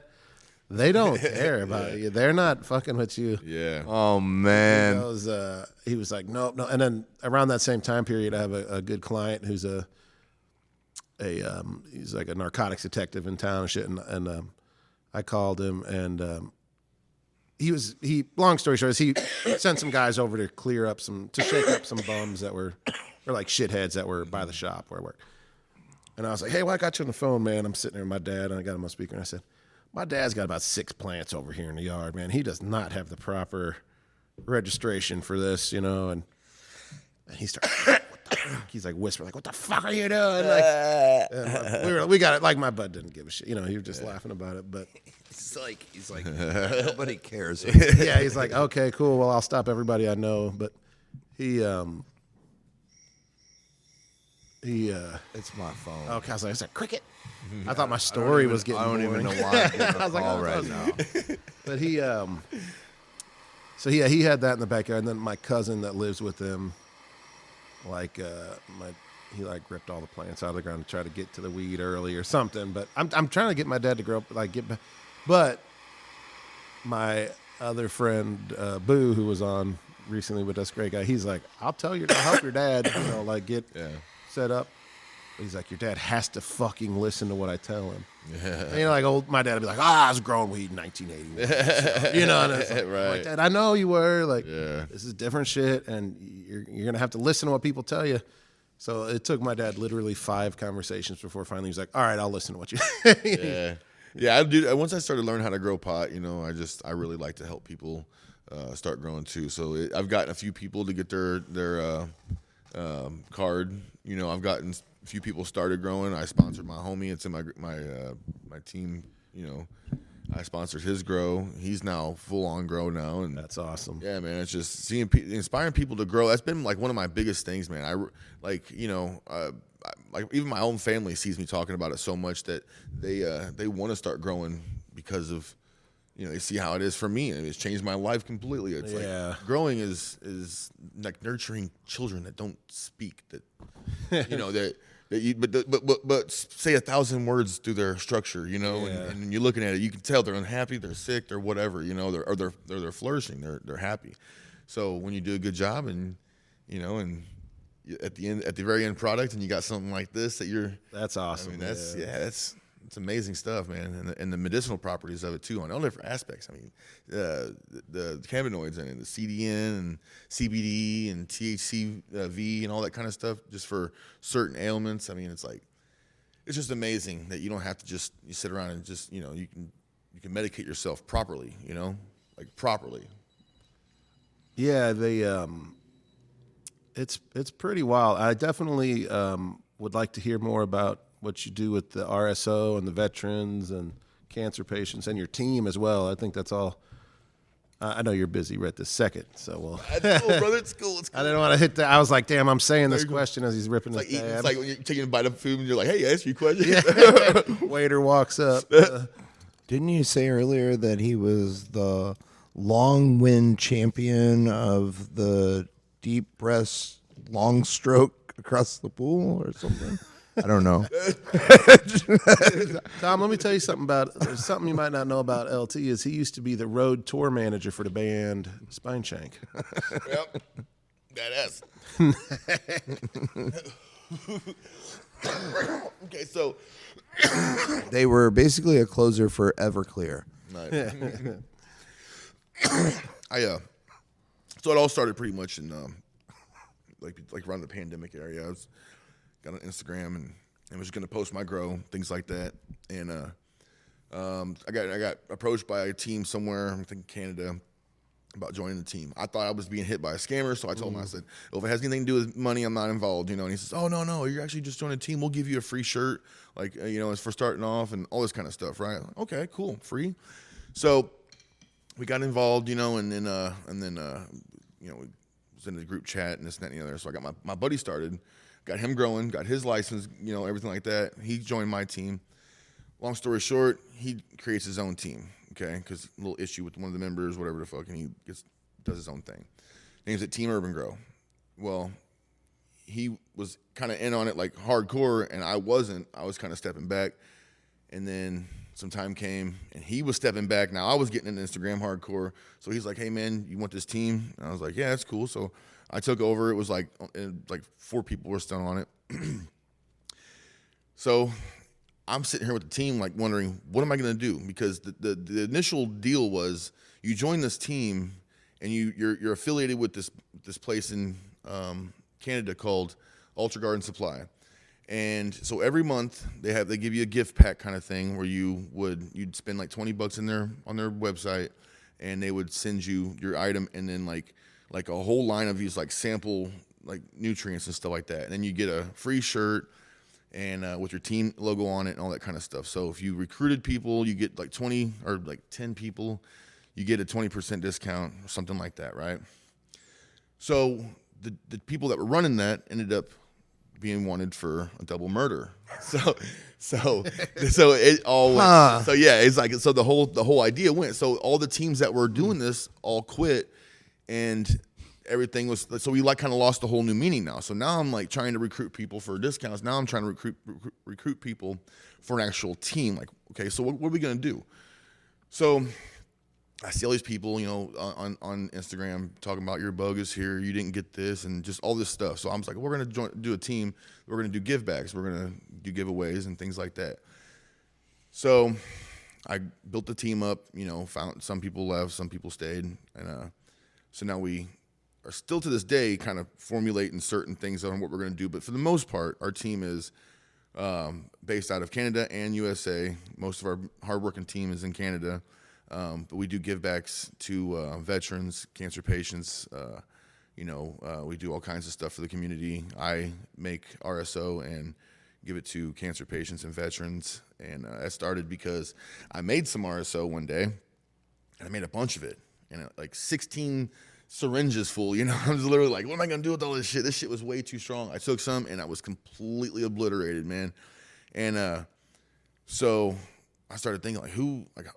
they don't care about you. They're not fucking with you. Yeah. Oh man. He was like, no. And then around that same time period, I have a good client who's he's like a narcotics detective in town and shit. And I called him, and long story short is he sent some guys over to shake up some bums that were like shitheads that were by the shop where I work. And I was like, hey, well, I got you on the phone, man. I'm sitting there with my dad, and I got him on speaker, and I said, my dad's got about 6 plants over here in the yard, man. He does not have the proper registration for this, you know. And he started, he's like whispering, like, what the fuck are you doing? Like, and we got it. Like, my bud didn't give a shit. You know, he was just laughing about it. But he's like, nobody cares. Yeah, he's like, okay, cool. Well, I'll stop everybody I know. But it's my phone. Okay, I was like, it's a cricket. I thought my story was getting boring. I don't even know why I'm getting I was like, call oh, right now. But he so he had that in the backyard. And then my cousin that lives with him, like he like ripped all the plants out of the ground to try to get to the weed early or something. But I'm trying to get my dad to grow up, like get back. But my other friend Boo, who was on recently with us, great guy. He's like, I'll help your dad, like get set up. He's like, your dad has to fucking listen to what I tell him. Yeah. Like my dad would be like, I was growing weed in 1981. And it's like, right. Dad, I know you were. Like, this is different shit, and you're going to have to listen to what people tell you. So it took my dad literally 5 conversations before finally he was like, all right, I'll listen to what you Yeah, I do. Once I started learning how to grow pot, I really like to help people start growing too. So I've gotten a few people to get their card. I've gotten a few people started growing. I sponsored my homie. It's in my team. I sponsored his grow. He's now full on grow now, and that's awesome. Yeah, man. It's just inspiring people to grow. That's been like one of my biggest things, man. Like even my own family sees me talking about it so much that they want to start growing because of they see how it is for me, and it's changed my life completely. It's like growing is like nurturing children that don't speak, that but say 1,000 words through their structure, and you're looking at it, you can tell they're unhappy, they're sick, they're whatever, they're flourishing, they're happy. So when you do a good job, and at the very end product, and you got something like this that's awesome. It's amazing stuff, man, and the medicinal properties of it too on all different aspects. I mean, the cannabinoids in it, the CDN and CBD and THCV and all that kind of stuff, just for certain ailments. I mean, it's just amazing that you don't have to just sit around and just you can medicate yourself properly, like properly. Yeah, it's pretty wild. I definitely would like to hear more about what you do with the RSO and the veterans and cancer patients and your team as well. I think that's all. I know you're busy right this second, so That's cool, brother. It's cool. I didn't want to hit that. I was like, damn, I'm saying this question as he's ripping his tab. It's like when you're taking a bite of food and you're like, hey, ask you a question. Waiter walks up. Didn't you say earlier that he was the long wind champion of the deep breast long stroke across the pool or something? I don't know. Tom, let me tell you something there's something you might not know about LT is he used to be the road tour manager for the band Spine Shank. Yep. Badass. Okay, so they were basically a closer for Everclear. Nice. So it all started pretty much in like around the pandemic area. I got on Instagram and was going to post my grow, things like that. And I got approached by a team somewhere, I think Canada, about joining the team. I thought I was being hit by a scammer, so I told him, I said, if it has anything to do with money, I'm not involved, And he says, oh, no, you're actually just joining a team. We'll give you a free shirt, it's for starting off and all this kind of stuff, right? Like, okay, cool, free. So we got involved, and then we was in the group chat and this and that and the other. So I got my buddy started. Got him growing, got his license, everything like that. He joined my team. Long story short, he creates his own team, okay? Because a little issue with one of the members, whatever the fuck, and he does his own thing. Names it Team Urban Grow. Well, he was kind of in on it like hardcore, and I wasn't. I was kind of stepping back. And then some time came, and he was stepping back. Now I was getting into Instagram hardcore. So he's like, hey, man, you want this team? And I was like, yeah, that's cool. So I took over. It was like 4 people were still on it. So I'm sitting here with the team, like wondering, what am I going to do? Because the initial deal was you join this team and you're affiliated with this place in Canada called Ultra Garden Supply. And so every month they give you a gift pack kind of thing where you'd spend like $20 on their website, and they would send you your item and then like a whole line of these like sample like nutrients and stuff like that. And then you get a free shirt and with your team logo on it and all that kind of stuff. So if you recruited people, you get like 20 or like 10 people, you get a 20% discount or something like that, right? So the people that were running that ended up being wanted for a double murder. So it all went, so yeah, it's like, so the whole idea went. So all the teams that were doing this all quit, and everything was, so we like kind of lost the whole new meaning now. So now I'm like trying to recruit people for discounts. Now I'm trying to recruit people for an actual team. Like, okay, so what are we going to do? So I see all these people, you know, on Instagram talking about your bug is here, you didn't get this, and just all this stuff. So I'm like, we're going to do a team. We're going to do give backs. We're going to do giveaways and things like that. So I built the team up, you know, found some people left, some people stayed. And so now we are still to this day kind of formulating certain things on what we're going to do. But for the most part, our team is based out of Canada and USA. Most of our hardworking team is in Canada. But we do give backs to veterans, cancer patients. You know, we do all kinds of stuff for the community. I make RSO and give it to cancer patients and veterans. And that started because I made some RSO one day, and I made a bunch of it, and like 16 syringes full. You know, I was literally like, what am I gonna do with all this shit? This shit was way too strong. I took some, and I was completely obliterated, man. And so I started thinking, like,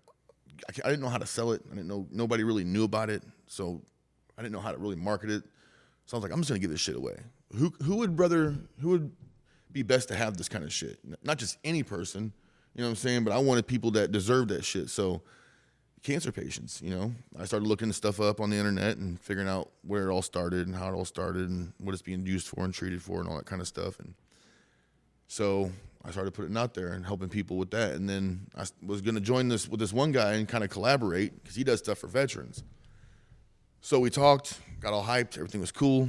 I didn't know how to sell it. I didn't know, nobody really knew about it, so I didn't know how to really market it. So I was like, I'm just gonna give this shit away. Who would be best to have this kind of shit? Not just any person, you know what I'm saying? But I wanted people that deserve that shit. So cancer patients, you know, I started looking stuff up on the internet and figuring out where it all started and how it all started and what it's being used for and treated for and all that kind of stuff. And so I started putting it out there and helping people with that. And then I was going to join this with this one guy and kind of collaborate because he does stuff for veterans. So we talked, got all hyped, everything was cool,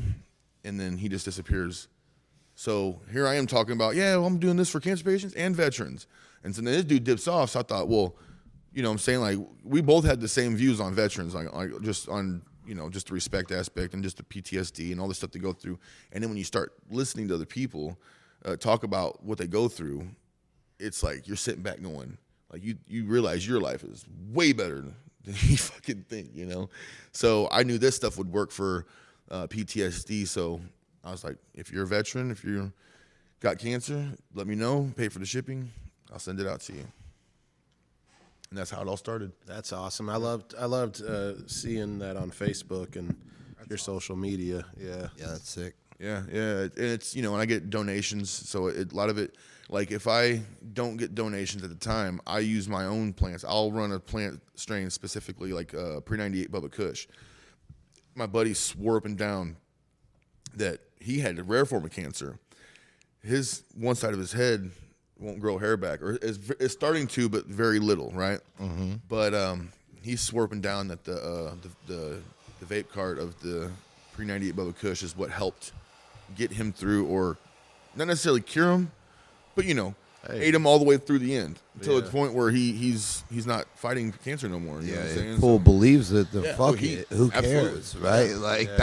and then he just disappears. So here I am talking about, yeah, well, I'm doing this for cancer patients and veterans. And so then this dude dips off, so I thought, well, you know what I'm saying? Like, we both had the same views on veterans, like just on, you know, just the respect aspect and just the PTSD and all the stuff they go through. And then when you start listening to other people talk about what they go through, it's like you're sitting back going, like, you realize your life is way better than you fucking think, you know? So I knew this stuff would work for PTSD, so I was like, if you're a veteran, if you got cancer, let me know, pay for the shipping, I'll send it out to you. And that's how it all started. That's awesome. I loved seeing that on Facebook and your social media. Yeah. Yeah, that's sick. Yeah, and it's, you know, and I get donations, so a lot of it, like, if I don't get donations at the time, I use my own plants. I'll run a plant strain specifically, like pre-98 Bubba Kush. My buddy swore up and down that he had a rare form of cancer. His one side of his head won't grow hair back, or it's starting to, but very little, right? Mm-hmm. But he swore up and down that the vape cart of the pre-98 Bubba Kush is what helped get him through, or not necessarily cure him, but, you know, aid him all the way through the end until the point where he's not fighting cancer no more. You know what I'm saying? Full believes it. Fuck it. Who absolutely. cares, right? Like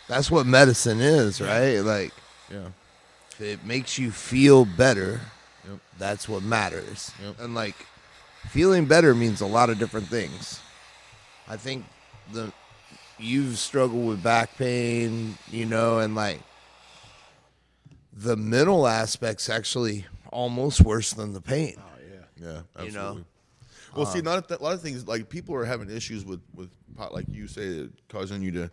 that's what medicine is, right? Like, if it makes you feel better, that's what matters. And like, feeling better means a lot of different things. I think you've struggled with back pain, you know, and like the mental aspect's actually almost worse than the pain. Oh Yeah, absolutely. You know? Well, see, a lot of things, like, people are having issues with pot, like you say, causing you to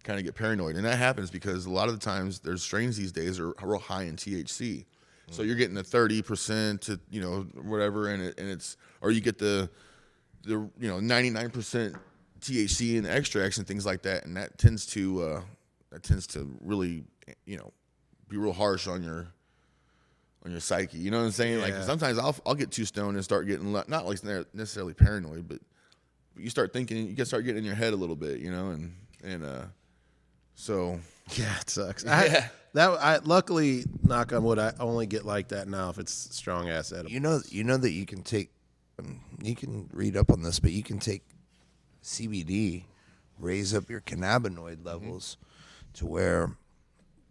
kind of get paranoid. And that happens because a lot of the times there's strains these days are real high in THC. So you're getting a 30% to, you know, whatever, and it's, or you get the you know, 99% THC in the extracts and things like that, and that tends to really, you know, be real harsh on your psyche. You know what I'm saying? Like, sometimes I'll get too stoned and start getting not like necessarily paranoid, but you start thinking, you can start getting in your head a little bit, you know, and so yeah, it sucks. Yeah. I luckily, knock on wood, I only get like that now if it's strong ass edible. You know that you can take, you can read up on this, but you can take CBD, raise up your cannabinoid levels to where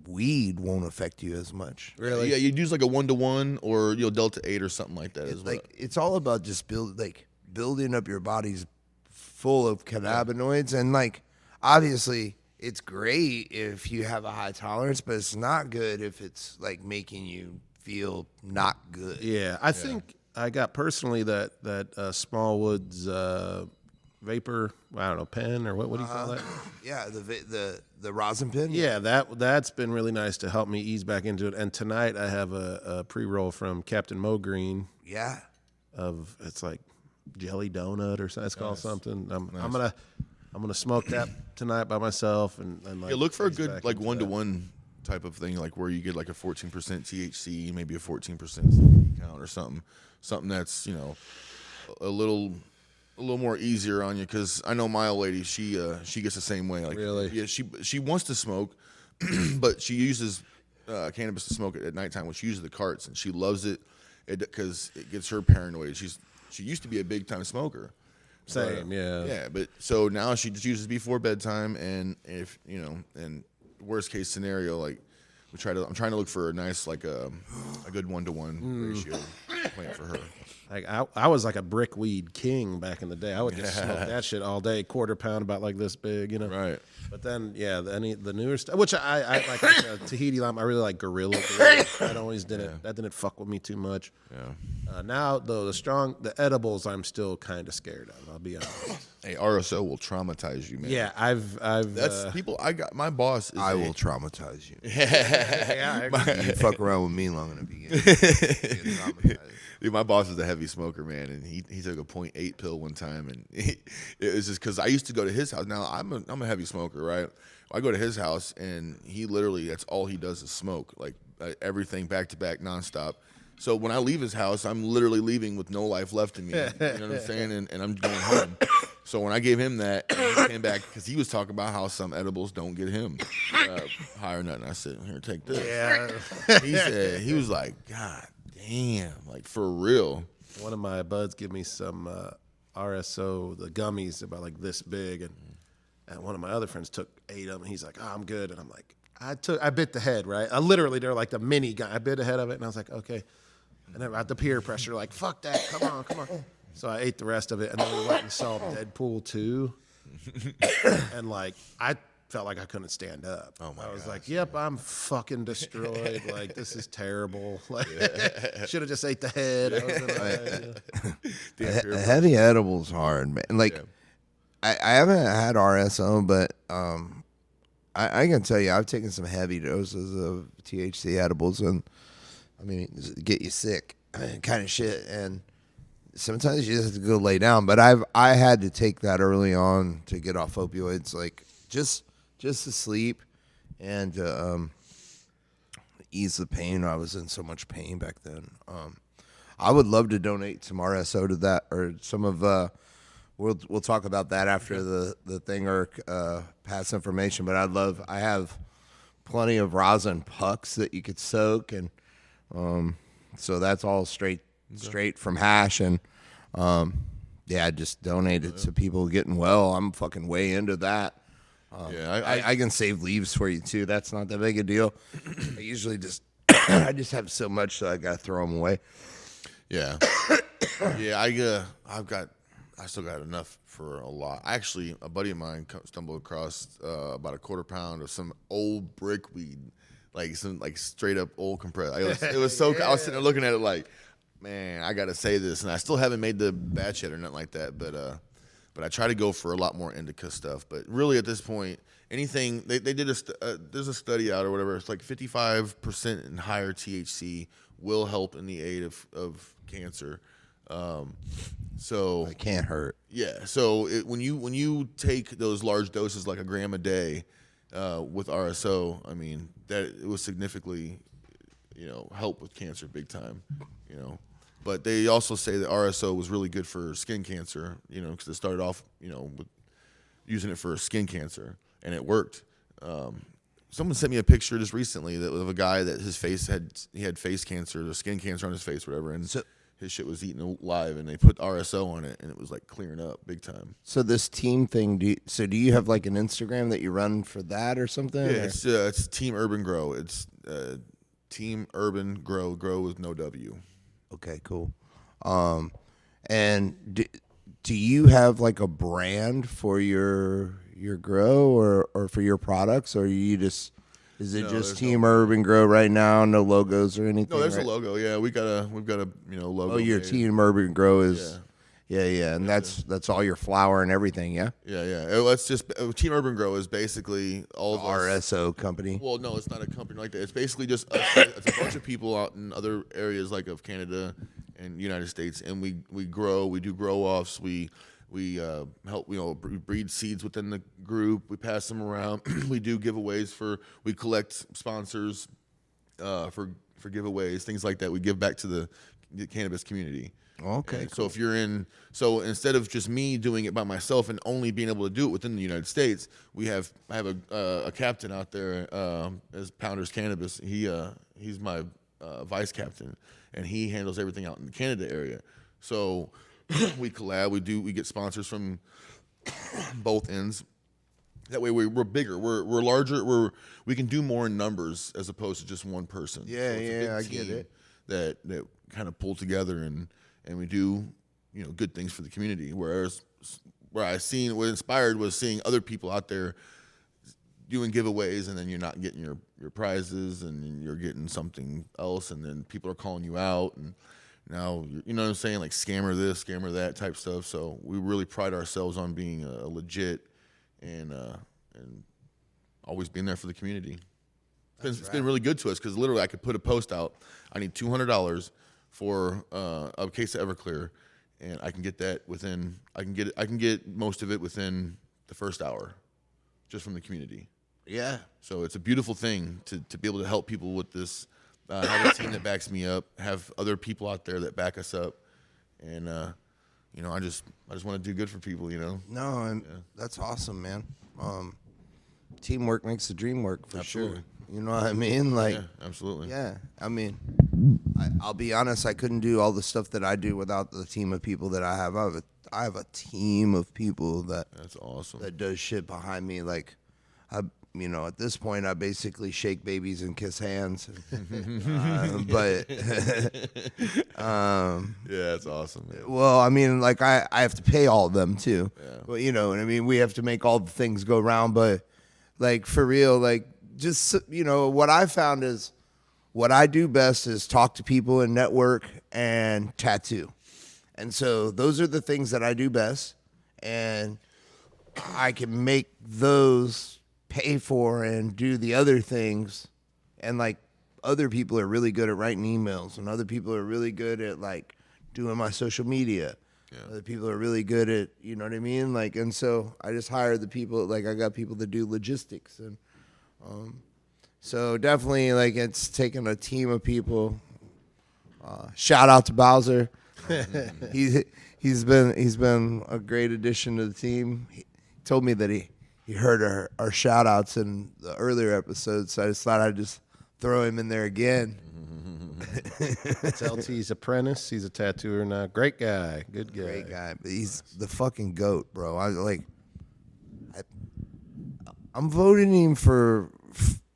weed won't affect you as much. Really? Yeah, you'd use like a 1-to-1 or, you know, Delta 8 or something like that. It's as well. like, it's all about just building up your body's full of cannabinoids, and like, obviously it's great if you have a high tolerance, but it's not good if it's like making you feel not good. Yeah, I think I got personally that Smallwood's vapor, I don't know, pen or what do you call that? Yeah, the rosin pin. Yeah, that's been really nice to help me ease back into it. And tonight I have a pre-roll from Captain Mo Green Yeah. it's like jelly donut or something. It's called something. I'm gonna smoke that tonight by myself and like Yeah, look for a ease good back like into 1-to-1 type of thing, like where you get like a 14% THC, maybe a 14% CBD count or something that's a little more easier on you. Because I know my old lady, she gets the same way. Like, Really? yeah, she wants to smoke, but she uses cannabis to smoke it at nighttime, which uses the carts, and she loves it because it gets her paranoid. She used to be a big time smoker. Same, yeah. Yeah, but so now she just uses before bedtime, and if and worst case scenario, like I'm trying to look for a nice like a good 1-to-1 ratio plant for her. Like I was like a brick weed king back in the day. I would just smoke that shit all day, quarter pound about like this big, Right. But then, yeah, the newer stuff, which I like Tahiti lime. I really like Gorilla. That always didn't that didn't fuck with me too much. Yeah. Now though, the edibles, I'm still kind of scared of. I'll be honest. Hey, RSO will traumatize you, man. Yeah, I've That's people. I got my boss. I will traumatize you. yeah, You fuck around with me long enough, you get traumatized. Dude, my boss is a heavy smoker, man, and he took a 0.8 pill one time, and it was just because I used to go to his house. Now I'm a heavy smoker, right? I go to his house, and he literally that's all he does is smoke, like everything back to back, nonstop. So when I leave his house, I'm literally leaving with no life left in me. You know what I'm saying? And I'm going home. So when I gave him that, and he came back because he was talking about how some edibles don't get him high or nothing. I said, "Here, take this." yeah. He was like, "God damn, like for real." One of my buds give me some RSO, the gummies about like this big, and one of my other friends took 8 of them. And he's like, "Oh, I'm good," and I'm like, I bit the head, right? They're like the mini gun. I bit the head of it, and I was like, okay. And then at the peer pressure, like, fuck that, come on. So I ate the rest of it, and then we went and saw Deadpool 2, and like I felt like I couldn't stand up. I was like, yep, I'm fucking destroyed. Like, this is terrible. Like, should have just ate the head. Heavy edibles hard, man. Like, I haven't had RSO, but I can tell you I've taken some heavy doses of THC edibles, and I mean, get you sick kind of shit. And sometimes you just have to go lay down. But I had to take that early on to get off opioids, like just to sleep and to ease the pain. I was in so much pain back then. I would love to donate some RSO to that, or some of. We'll talk about that after the thing, or pass information. But I have plenty of rosin pucks that you could soak, and so that's all straight from hash, and I just donate it to people getting well. I'm fucking way into that. I can save leaves for you too. That's not that big a deal. I usually just I just have so much, so I gotta throw them away. Yeah, yeah. I still got enough for a lot. Actually, a buddy of mine stumbled across about a quarter pound of some old brick weed, like some like straight up old compressed. It was so. I was sitting there looking at it like, man, I got to say this, and I still haven't made the batch yet or nothing like that. But I try to go for a lot more indica stuff. But really, at this point, anything they did there's a study out or whatever. It's like 55% and higher THC will help in the aid of cancer. So It can't hurt. yeah. So when you take those large doses, like a gram a day, with RSO, I mean that it was significantly, help with cancer big time, But they also say that RSO was really good for skin cancer, because it started off, with using it for skin cancer, and it worked. Someone sent me a picture just recently of a guy that his face had face cancer, or skin cancer on his face, whatever, and his shit was eaten alive, and they put RSO on it, and it was like clearing up big time. So this team thing, do you have like an Instagram that you run for that or something? Yeah, it's Team Urban Grow. It's Team Urban Grow with no W. Okay, cool. And do you have like a brand for your grow or for your products, or you just is it just Team Urban Grow right now? No logos or anything? No, there's a logo. Yeah, we've got a logo. Oh, your made. Team Urban Grow is Yeah, and that's all your flour and everything, yeah? Yeah. Let's just Team Urban Grow is basically all of us. RSO company. Well, no, it's not a company like that. It's basically just us. It's a bunch of people out in other areas like of Canada and United States, and we grow. We do grow offs. We help breed seeds within the group. We pass them around. We do giveaways we collect sponsors for giveaways, things like that. We give back to the cannabis community. Okay. And so if you're so instead of just me doing it by myself and only being able to do it within the United States, I have a captain out there as Pounders Cannabis. He's my vice captain, and he handles everything out in the Canada area. So we collab. We get sponsors from both ends. That way we're bigger. We're larger. We can do more in numbers as opposed to just one person. Yeah, so it's a big I get team it. That kind of pull together and we do good things for the community. Whereas what inspired was seeing other people out there doing giveaways, and then you're not getting your prizes, and you're getting something else, and then people are calling you out, and now you know what I'm saying, like scammer this, scammer that type stuff. So we really pride ourselves on being a legit and always being there for the community. It's been really good to us because literally I could put a post out. I need $200 for a case of Everclear, and I can get that within. I can get most of it within the first hour, just from the community. Yeah. So it's a beautiful thing to be able to help people with this. Have a team that backs me up. Have other people out there that back us up, and I just want to do good for people. No, and that's awesome, man. Teamwork makes the dream work for Absolutely. sure. You know what I mean? Like, Yeah, absolutely. yeah. I mean, I'll be honest. I couldn't do all the stuff that I do without the team of people that I have. I have a team of people That's awesome. that does shit behind me. Like, at this point, I basically shake babies and kiss hands. But Yeah, that's awesome. Man. well, I mean, like I have to pay all of them too. Yeah. But you know what I mean? We have to make all the things go round. But like for real, like just what I found is what I do best is talk to people and network and tattoo. And so those are the things that I do best, and I can make those pay for and do the other things. And like other people are really good at writing emails, and other people are really good at like doing my social media. Yeah. Other people are really good at, you know what I mean? Like, and so I just hired the people, like I got people to do logistics. And so definitely like it's taken a team of people. Shout out to Bowser. He's been a great addition to the team. He told me that he heard our shout outs in the earlier episodes, so I just thought I'd just throw him in there again. It's LT's apprentice. He's a tattooer now. Great guy. Good guy. Great guy, but he's the fucking goat, bro. I'm voting him for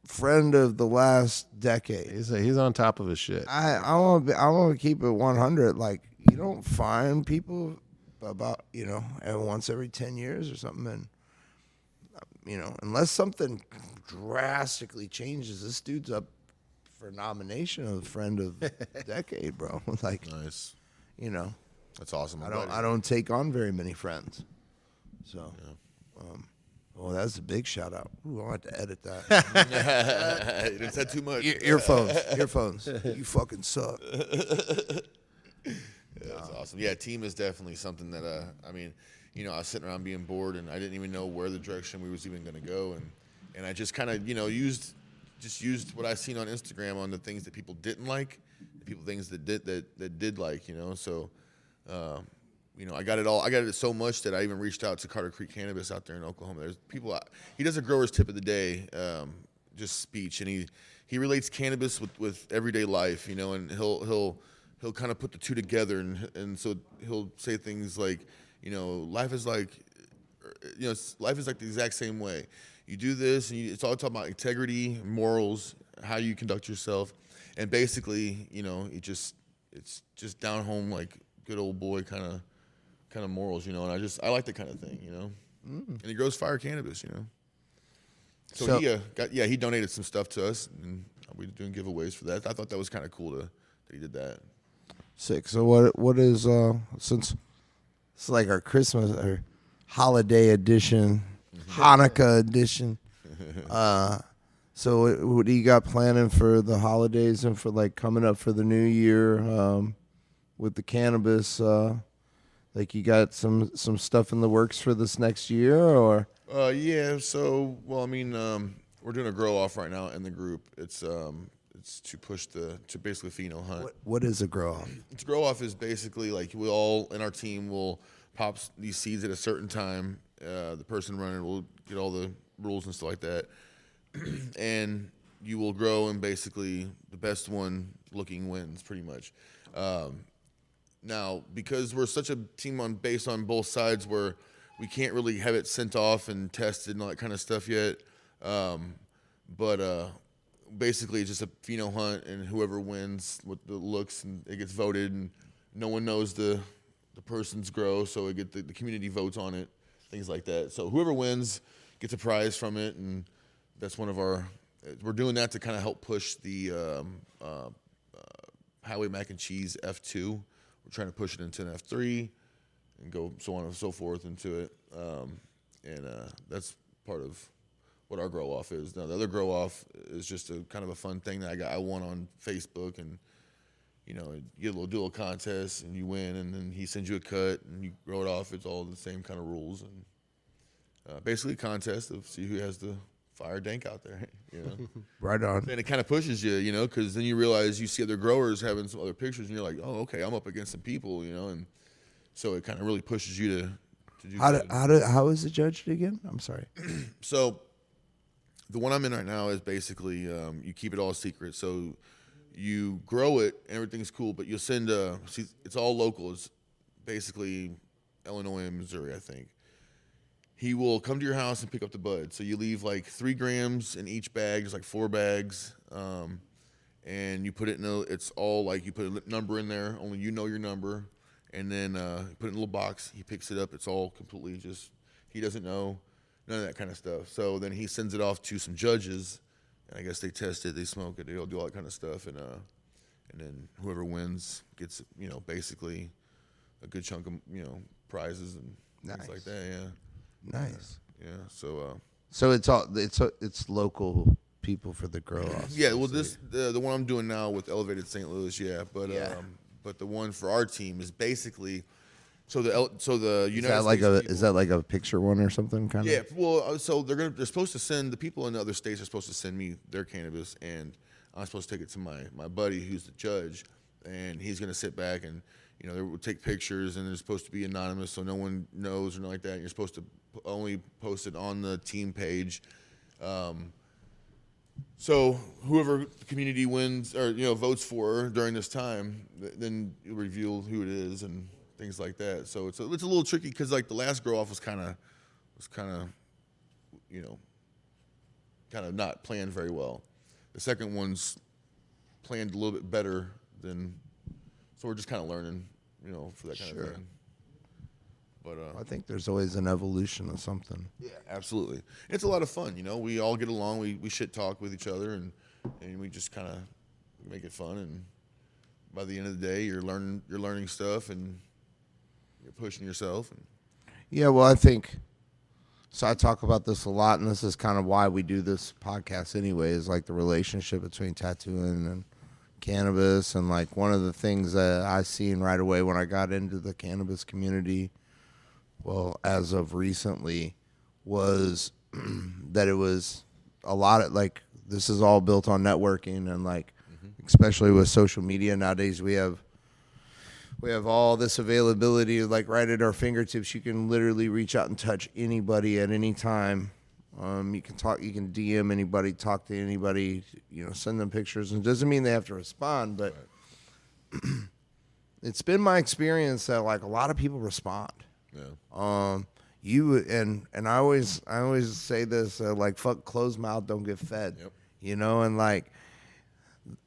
friend of the last decade. He's on top of his shit. I want to keep it 100. Like, you don't find people about once every 10 years or something, and unless something drastically changes, this dude's up for nomination of friend of decade, bro. Like, Nice. That's awesome. I don't take on very many friends, so. Well, that's a big shout out. Ooh, I have to edit that. You didn't say too much. Earphones. You fucking suck. Yeah, that's awesome. Yeah, team is definitely something that I was sitting around being bored, and I didn't even know where the direction we was even going to go, and I just kind of used what I seen on Instagram on the things that people didn't like, things that did like, so. I got it all. I got it so much that I even reached out to Carter Creek Cannabis out there in Oklahoma. There's people. He does a grower's tip of the day, just speech, and he relates cannabis with everyday life, and he'll kind of put the two together, and so he'll say things like, life is like the exact same way. You do this, and it's all talking about integrity, morals, how you conduct yourself, and basically, it's just down home like good old boy kind of morals, and I like that kind of thing, And he grows fire cannabis, So he donated some stuff to us, and we were doing giveaways for that. I thought that was kind of cool that he did that. Sick. So what is since It's like our Christmas or holiday edition, Hanukkah edition. So what do you got planning for the holidays and for like coming up for the new year with the cannabis? Like you got some stuff in the works for this next year, or? Yeah. So, well, I mean, we're doing a grow off right now in the group. It's to push to basically pheno hunt. What is a grow off? To grow off is basically like we all in our team will pop these seeds at a certain time. The person running will get all the rules and stuff like that, and you will grow, and basically the best one looking wins, pretty much. Now, because we're such a team based on both sides, where we can't really have it sent off and tested and all that kind of stuff yet, but basically it's just a pheno hunt, and whoever wins with the looks, and it gets voted, and no one knows the person's grow, so it get the community votes on it, things like that. So whoever wins gets a prize from it, and that's one of our. We're doing that to kind of help push the Highway Mac and Cheese F2. We're trying to push it into an F3 and go so on and so forth into it, and that's part of what our grow off is. Now the other grow off is just a kind of a fun thing that I won on Facebook, and you know, you do a little contest and you win, and then he sends you a cut and you grow it off. It's all the same kind of rules, and basically a contest of see who has the fire dank out there, you know. Right on. And it kind of pushes you, you know, because then you realize you see other growers having some other pictures, and you're like, oh, okay, I'm up against some people, you know, and so it kind of really pushes you to do good. How is it judged again? I'm sorry. So the one I'm in right now is basically you keep it all secret. So you grow it, and everything's cool, but you'll send it's all local. It's basically Illinois and Missouri, I think. He will come to your house and pick up the bud. So you leave like 3 grams in each bag. There's like 4 bags. And you put it it's all like you put a number in there. Only you know your number. And then put it in a little box. He picks it up. It's all completely just, he doesn't know, none of that kind of stuff. So then he sends it off to some judges. And I guess they test it, they smoke it, they'll do all that kind of stuff. And then whoever wins gets, you know, basically a good chunk of, you know, prizes and things like that, yeah. Nice. Yeah. So. So it's local people for the grow off. Yeah. Well, the one I'm doing now with Elevated St. Louis. Yeah. But the one for our team is basically so the United States. Is that like a picture one or something kind of? Yeah. Well, so they're supposed to send the people in the other states are supposed to send me their cannabis, and I'm supposed to take it to my buddy who's the judge, and he's gonna sit back and. You know, they will take pictures, and they're supposed to be anonymous, so no one knows or nothing like that. And you're supposed to only post it on the team page. So whoever the community wins or votes for during this time, then you reveal who it is and things like that. So it's a little tricky because like the last grow off was kind of not planned very well. The second one's planned a little bit better than. So we're just kind of learning, for that kind of thing. But I think there's always an evolution of something. Yeah, absolutely. It's a lot of fun, We all get along. We shit talk with each other, and we just kind of make it fun. And by the end of the day, you're learning stuff, and you're pushing yourself. And yeah, well, I think so. I talk about this a lot, and this is kind of why we do this podcast anyway. Is like the relationship between tattooing and cannabis, and like one of the things that I seen right away when I got into the cannabis community, well, as of recently, was that it was a lot of like this is all built on networking, and like especially with social media nowadays, we have all this availability like right at our fingertips. You can literally reach out and touch anybody at any time. You can DM anybody, talk to anybody, send them pictures. And it doesn't mean they have to respond, but it's been my experience that like a lot of people respond. yeah, And I always say this, like fuck closed mouth, don't get fed. Yep. And like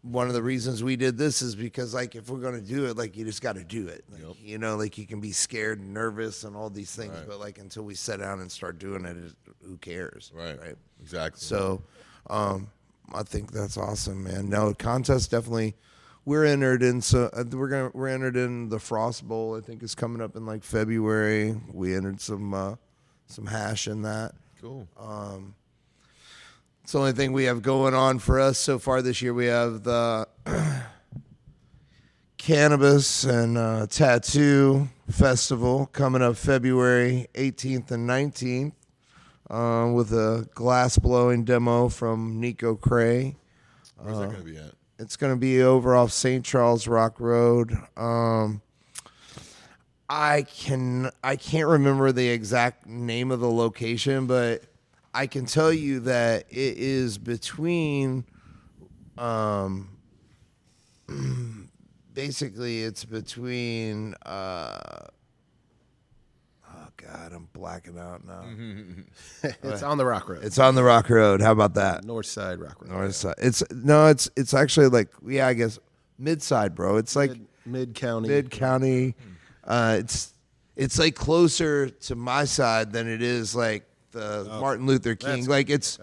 one of the reasons we did this is because like if we're gonna do it, like you just got to do it. Like, like you can be scared and nervous and all these things, Right. but like until we sit down and start doing it, who cares? Right. Right. Exactly. So, I think that's awesome, man. No, contests definitely we're entered in. So we're entered in the Frost Bowl. I think is coming up in like February. We entered some hash in that. Cool. It's the only thing we have going on for us so far this year. We have the Cannabis and Tattoo Festival coming up February 18th and 19th with a glass blowing demo from Nico Cray. Where's that going to be at? It's going to be over off St. Charles Rock Road. I can't remember the exact name of the location, but I can tell you that it is between basically it's between oh God, I'm blacking out now. It's on the Rock Road. It's on the Rock Road. How about that? North Side Rock Road. North side. It's actually like, yeah, I guess mid side, bro. It's like Mid County. mid county. It's like closer to my side than it is like the Martin Luther King. Like it's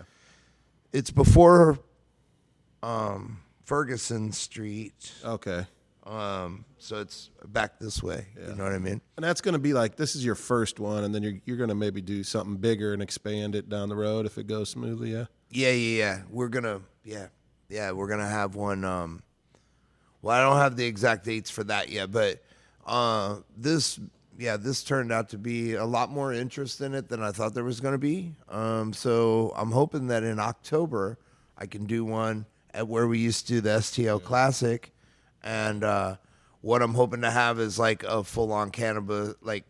before Ferguson Street. Okay. So it's back this way. You know what I mean? And that's going to be like, this is your first one, and then you're going to maybe do something bigger and expand it down the road if it goes smoothly, yeah? Yeah. We're gonna have one. Well, I don't have the exact dates for that yet, but this turned out to be a lot more interest in it than I thought there was going to be. So I'm hoping that in October I can do one at where we used to do the STL Classic, and what I'm hoping to have is like a full-on cannabis, like,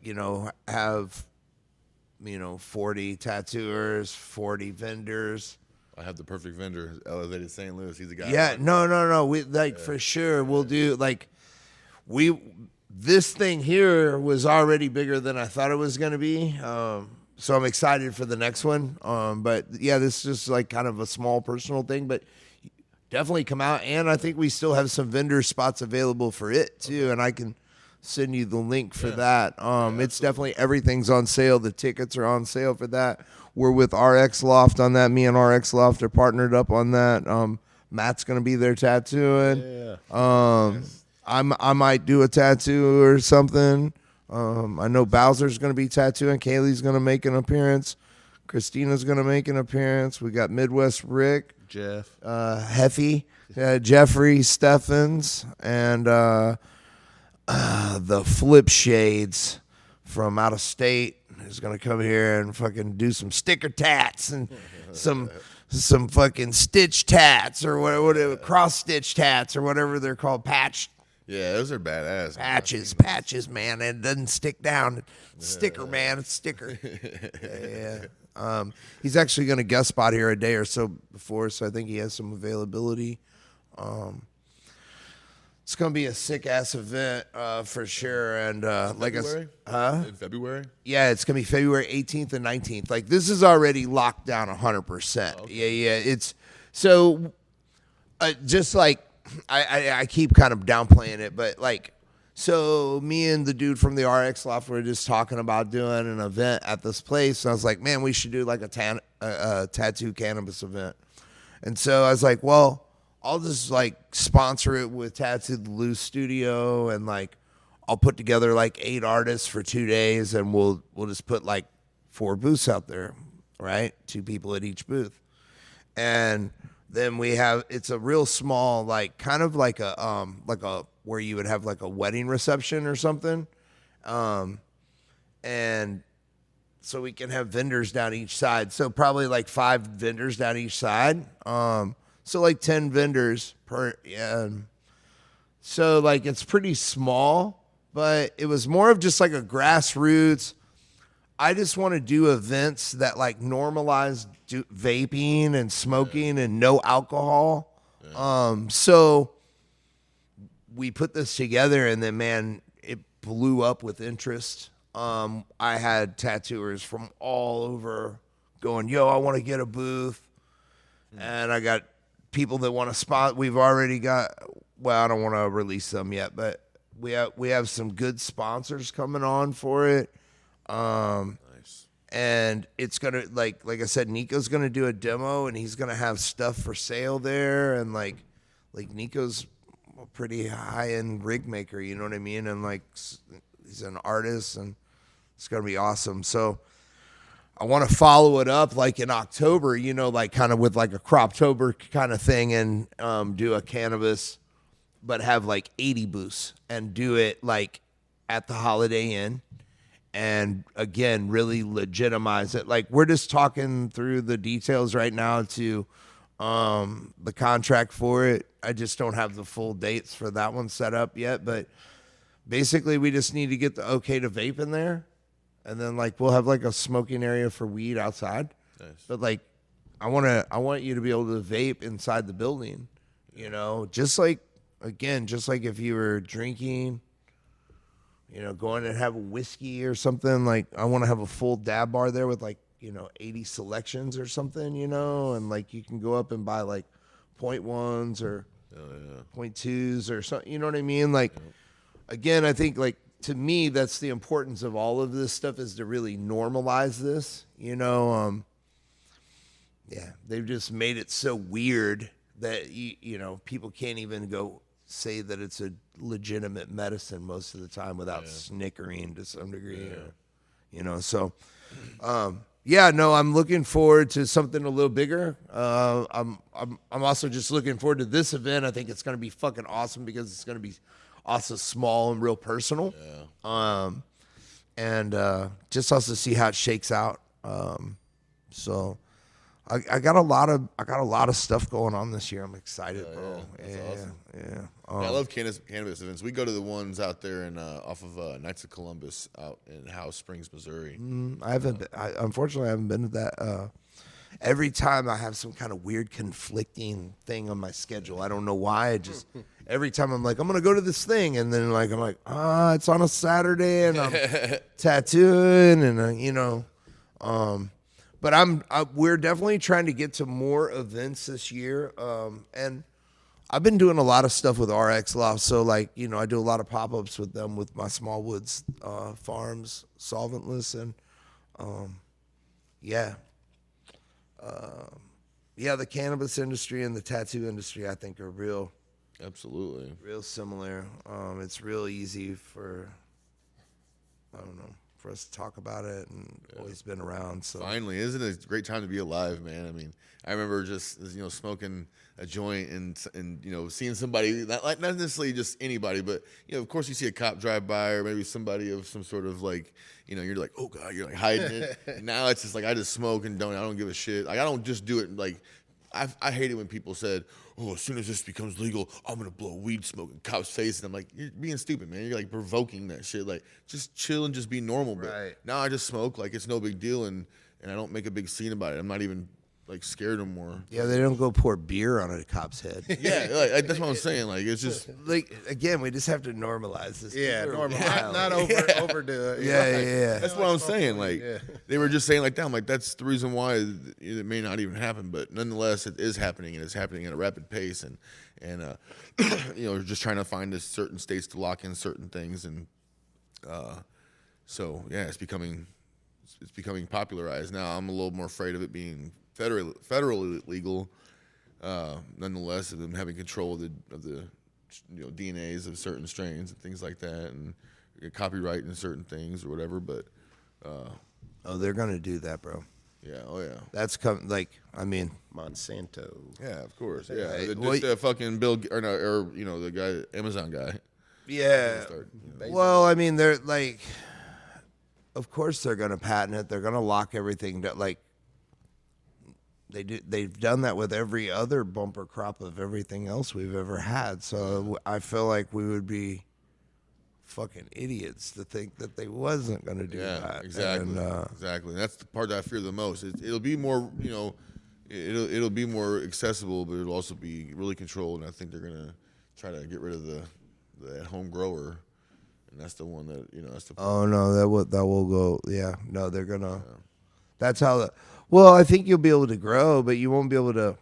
have 40 tattooers, 40 vendors. I have the perfect vendor, Elevated St. Louis. He's the guy. Yeah, no. We for sure we'll do this thing here was already bigger than I thought it was going to be. So I'm excited for the next one. But yeah, this is just like kind of a small personal thing, but definitely come out. And I think we still have some vendor spots available for it too. And I can send you the link for that. It's definitely, everything's on sale. The tickets are on sale for that. We're with RX Loft on that. Me and RX Loft are partnered up on that. Matt's going to be there tattooing. Yeah. I might do a tattoo or something. I know Bowser's going to be tattooing. Kaylee's going to make an appearance. Christina's going to make an appearance. We got Midwest Rick. Jeff. Heffy. Jeffrey Steffens. And the Flip Shades from out of state is going to come here and fucking do some sticker tats and some fucking stitch tats or whatever, cross stitch tats or whatever they're called, patch. Yeah, those are badass. Patches, man. And it doesn't stick down. Sticker, man. It's sticker. Yeah. He's actually going to guest spot here a day or so before, so I think he has some availability. It's going to be a sick-ass event for sure. And like I said, in February? Yeah, it's going to be February 18th and 19th. Like, this is already locked down 100%. Okay. Yeah. It's so just like, I keep kind of downplaying it, but like, so me and the dude from the RX Loft were just talking about doing an event at this place. And I was like, man, we should do like a tattoo cannabis event. And so I was like, well, I'll just like sponsor it with Tattoo the Loose Studio, and like I'll put together like 8 artists for 2 days, and we'll just put like 4 booths out there, right? 2 people at each booth. And then it's a real small, like kind of like a where you would have like a wedding reception or something. And so we can have vendors down each side. So probably like 5 vendors down each side. So like 10 vendors per. So like it's pretty small, but it was more of just like a grassroots. I just want to do events that like normalize vaping and smoking and no alcohol. So we put this together, and then, man, it blew up with interest. I had tattooers from all over going, yo, I want to get a booth. And I got people that want to spot. We've already got, well, I don't want to release them yet, but we have some good sponsors coming on for it. Nice. And it's gonna, like I said, Nico's gonna do a demo, and he's gonna have stuff for sale there, and like Nico's pretty high-end rig maker, you know what I mean? And like he's an artist, and it's gonna be awesome. So I want to follow it up like in October, you know, like kind of with like a Croptober kind of thing, and do a cannabis, but have like 80 booths and do it like at the Holiday Inn, and again really legitimize it. Like we're just talking through the details right now to the contract for it. I just don't have the full dates for that one set up yet, but basically we just need to get the okay to vape in there, and then like we'll have like a smoking area for weed outside. Nice. But like I want you to be able to vape inside the building, you know, just like if you were drinking, you know, going and have a whiskey or something. Like I want to have a full dab bar there with like, you know, 80 selections or something, you know, and like you can go up and buy like 0.1s or 0.2s or something, you know what I mean? Like, again, I think like to me, that's the importance of all of this stuff, is to really normalize this, you know. Yeah, they've just made it so weird that you know, people can't even go say that it's a legitimate medicine most of the time without snickering to some degree, or, you know. So yeah, no, I'm looking forward to something a little bigger. I'm also just looking forward to this event. I think it's going to be fucking awesome because it's going to be also small and real personal. And just also see how it shakes out. So I got a lot of stuff going on this year. I'm excited, bro. That's awesome. Yeah. I love cannabis events. We go to the ones out there in off of Knights of Columbus out in House Springs, Missouri. Unfortunately, I haven't been to that. Every time I have some kind of weird conflicting thing on my schedule. I don't know why. Every time I'm like, I'm gonna go to this thing, and then like I'm like, it's on a Saturday, and I'm tattooing, and you know. But we're definitely trying to get to more events this year. And I've been doing a lot of stuff with RX Loft. So like, you know, I do a lot of pop-ups with them with my Small Woods farms, solventless. And the cannabis industry and the tattoo industry, I think, are real similar. It's real easy for, I don't know, for us to talk about it, and always been around. So finally, isn't it a great time to be alive, man? I mean, I remember just, you know, smoking a joint and you know, seeing somebody, not necessarily just anybody, but you know, of course you see a cop drive by, or maybe somebody of some sort of like, you know, you're like, oh God, you're like hiding it. Now it's just like, I just smoke and I don't give a shit. Like I don't just do it like, I hate it when people said, oh, as soon as this becomes legal, I'm gonna blow weed smoke in cops' face, and I'm like, you're being stupid, man. You're like provoking that shit. Like, just chill and just be normal. But now I just smoke like it's no big deal, and I don't make a big scene about it. I'm not even like scared no more. Yeah, they don't go pour beer on a cop's head. Yeah, like, that's what I'm saying. Like, it's just like, again, we just have to normalize this. Yeah, not overdo it. Yeah. That's what I'm saying. Like, they were just saying like that. I'm like, that's the reason why it may not even happen, but nonetheless, it is happening, and it's happening at a rapid pace, and you know, just trying to find certain states to lock in certain things, and so yeah, it's becoming popularized now. I'm a little more afraid of it being federally legal, nonetheless, of them having control of the you know, DNAs of certain strains and things like that, and copyrighting certain things or whatever. But they're gonna do that, bro. Yeah, that's I mean, Monsanto. Yeah, of course. Yeah, just fucking Bill or you know, the guy, Amazon guy. Yeah. Well, I mean, they're like, of course they're gonna patent it. They're gonna lock everything down. Like, they've done that with every other bumper crop of everything else we've ever had. So I feel like we would be fucking idiots to think that they wasn't going to do that. Exactly. Exactly. And that's the part that I fear the most. It'll be more, you know, it'll be more accessible, but it'll also be really controlled. And I think they're going to try to get rid of the at-home grower. And that's the one that, you know, that's the Oh, no, that will go. Yeah. No, they're going to. That's how well, I think you'll be able to grow, but you won't be able to.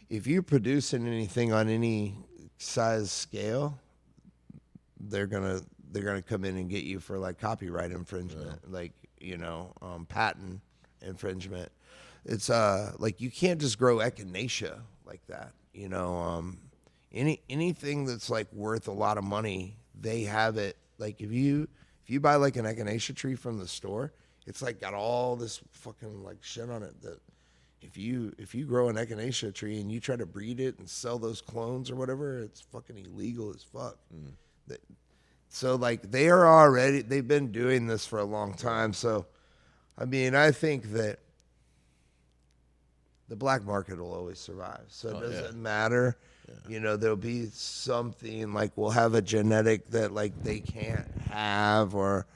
If you're producing anything on any size scale, they're gonna come in and get you for like copyright infringement, like, you know, patent infringement. It's like you can't just grow echinacea like that, you know. anything that's like worth a lot of money, they have it. Like if you buy like an echinacea tree from the store, it's like got all this fucking like shit on it that if you grow an echinacea tree and you try to breed it and sell those clones or whatever, it's fucking illegal as fuck. So like they've been doing this for a long time. So I mean, I think that the black market will always survive. So it doesn't matter. You know, there'll be something like we'll have a genetic that like they can't have or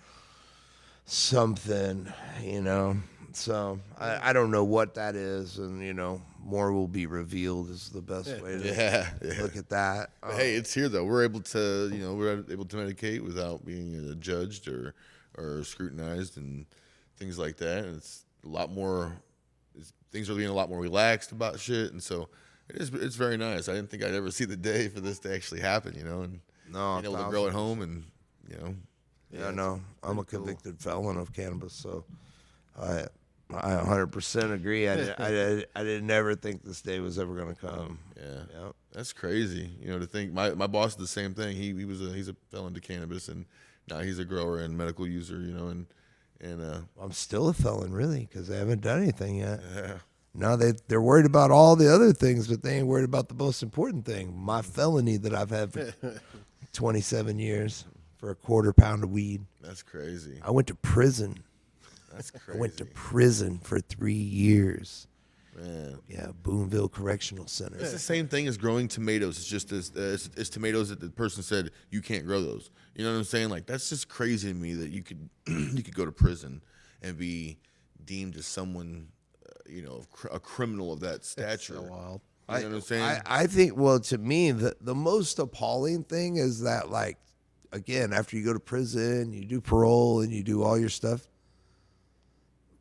something, you know. So I don't know what that is, and you know, more will be revealed is the best way to look at that. Hey, it's here though. We're able to, you know, we're able to medicate without being judged or scrutinized and things like that. And it's a lot more. Things are being a lot more relaxed about shit, and so it's very nice. I didn't think I'd ever see the day for this to actually happen, you know, and being able to grow at home, and you know. Yeah, no, I'm a convicted felon of cannabis, so I 100% agree. I didn't ever think this day was ever going to come. Yeah, that's crazy. You know, to think my boss did the same thing. He's a felon to cannabis, and now he's a grower and medical user. You know, and I'm still a felon, really, because I haven't done anything yet. Yeah. No, they're worried about all the other things, but they ain't worried about the most important thing: my felony that I've had for 27 years for a quarter pound of weed. That's crazy. I went to prison. That's crazy. I went to prison for 3 years. Man. Yeah, Boonville Correctional Center. It's the same thing as growing tomatoes. It's just it's tomatoes that the person said you can't grow those. You know what I'm saying? Like that's just crazy to me that you could you could go to prison and be deemed as someone, you know, a criminal of that stature. So wild. You know what I'm saying? I think, well, to me, the most appalling thing is that, like, again, after you go to prison, you do parole, and you do all your stuff,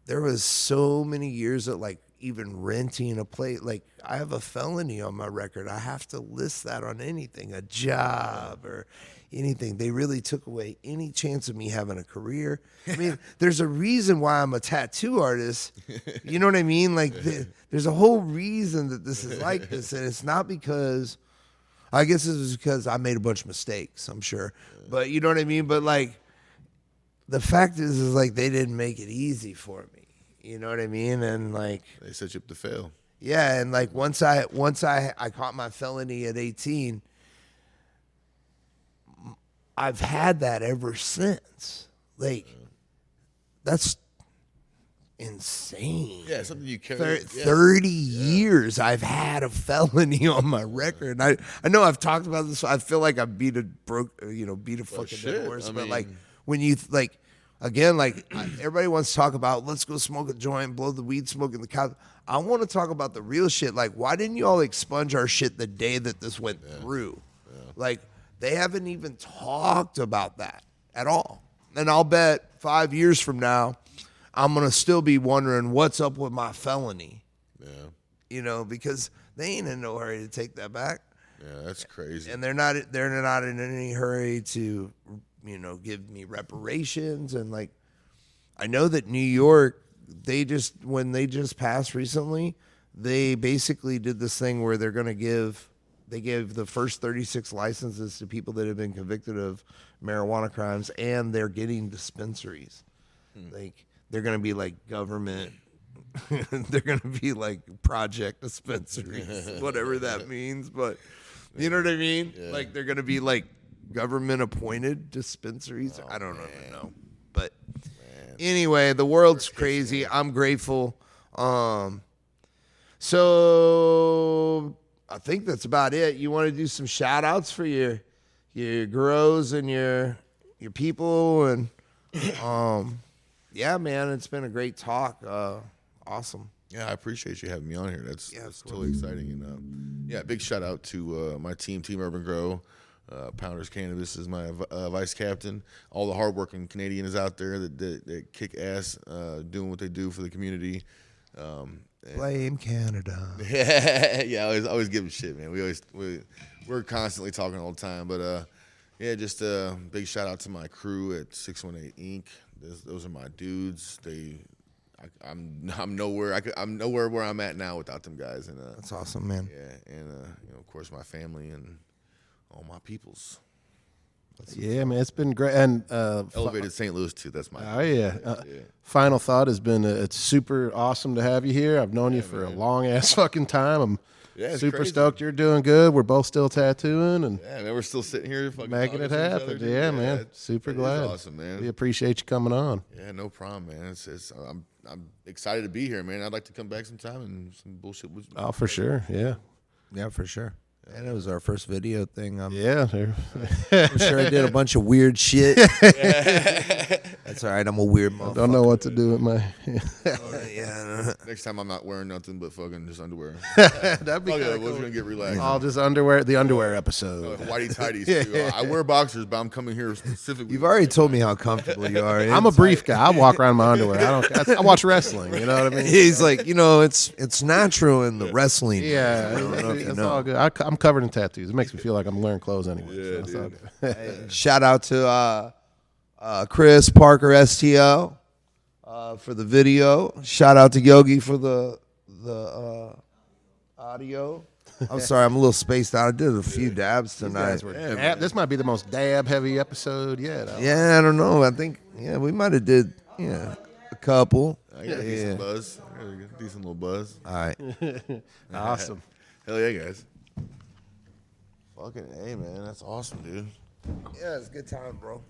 there was so many years of, like, even renting a place. Like, I have a felony on my record. I have to list that on anything, a job or anything. They really took away any chance of me having a career. I mean, there's a reason why I'm a tattoo artist. You know what I mean? Like, there's a whole reason that this is like this, and it's not because, I guess it was because I made a bunch of mistakes, I'm sure. But you know what I mean? But, like, the fact is like, they didn't make it easy for me. You know what I mean? And, like, They set you up to fail. yeah, and, like, once I caught my felony at 18, I've had that ever since. Like, that's insane. Yeah, something you carry. 30 years I've had a felony on my record. I know I've talked about this. I feel like I beat a fucking shit, dead horse. I But mean- like when you like, again, like everybody wants to talk about, let's go smoke a joint, blow the weed smoke in the couch. I want to talk about the real shit. Like, why didn't you all expunge our shit the day that this went through? Like, they haven't even talked about that at all. And I'll bet 5 years from now, I'm going to still be wondering what's up with my felony. Yeah. You know, because they ain't in no hurry to take that back. Yeah, that's crazy. And they're not in any hurry to, you know, give me reparations. And like, I know that New York, when they just passed recently, they basically did this thing where they gave the first 36 licenses to people that have been convicted of marijuana crimes, and they're getting dispensaries. Like, they're going to be like government. They're going to be like project dispensaries, whatever that means. But you know what I mean? Yeah. Like, they're going to be like government appointed dispensaries. I don't even know. But anyway, the world's crazy. I'm grateful. So I think that's about it. You want to do some shout outs for your grows and your people, and yeah, man, it's been a great talk. Awesome. Yeah, I appreciate you having me on here. That's Yeah, of totally exciting. And yeah, big shout out to my team, Team Urban Grow. Pounders Cannabis is my vice captain. All the hardworking Canadians out there that kick ass doing what they do for the community. Blame Canada. Yeah, I always give them shit, man. We're constantly talking all the time. But yeah, just a big shout out to my crew at 618 Inc. Those are my dudes. I'm nowhere. I'm nowhere where I'm at now without them guys. And That's awesome, man. yeah, and you know, of course, my family and All my peoples. Yeah, man, it's been great. And Elevated St. Louis too. That's my. oh yeah. Final thought has been it's super awesome to have you here. I've known you for a long ass fucking time. I'm it's super crazy. stoked you're doing good. We're both still tattooing and Yeah, man, we're still sitting here fucking making it talking to each happen. other, dude. Yeah, man. it- Super it is glad. awesome, man. We appreciate you coming on. Yeah, no problem, man. I'm excited to be here, man. I'd like to come back sometime and some bullshit with. Oh, for sure. Yeah. Yeah, for sure. And it was our first video thing. Yeah. I'm sure I did a bunch of weird shit. That's all right. I'm a weird motherfucker. Don't know what to do with my. Yeah. Next time I'm not wearing nothing but fucking just underwear. That'd be Fuck kinda it, we're cool. gonna get relaxed. All just underwear. The underwear episode. Whitey tighties too. I wear boxers, but I'm coming here specifically. You've already told me how comfortable you are. I'm a brief guy. I walk around in my underwear. I watch wrestling. You know what I mean? He's like, it's natural in the wrestling. Yeah, I don't know if you it's know. all good. I'm covered in tattoos. It makes me feel like I'm wearing clothes anyway. Yeah, so it's all good. Shout out to Chris Parker STL for the video. Shout out to Yogi for the audio. I'm sorry, I'm a little spaced out. I did a few dabs tonight. This might be the most dab heavy episode yet. Yeah, I don't know. I think we might have did a couple. I got a decent buzz. I got a decent little buzz. All right. Awesome. Hell yeah, guys. Fucking hey, man, that's awesome, dude. Yeah, it's a good time, bro.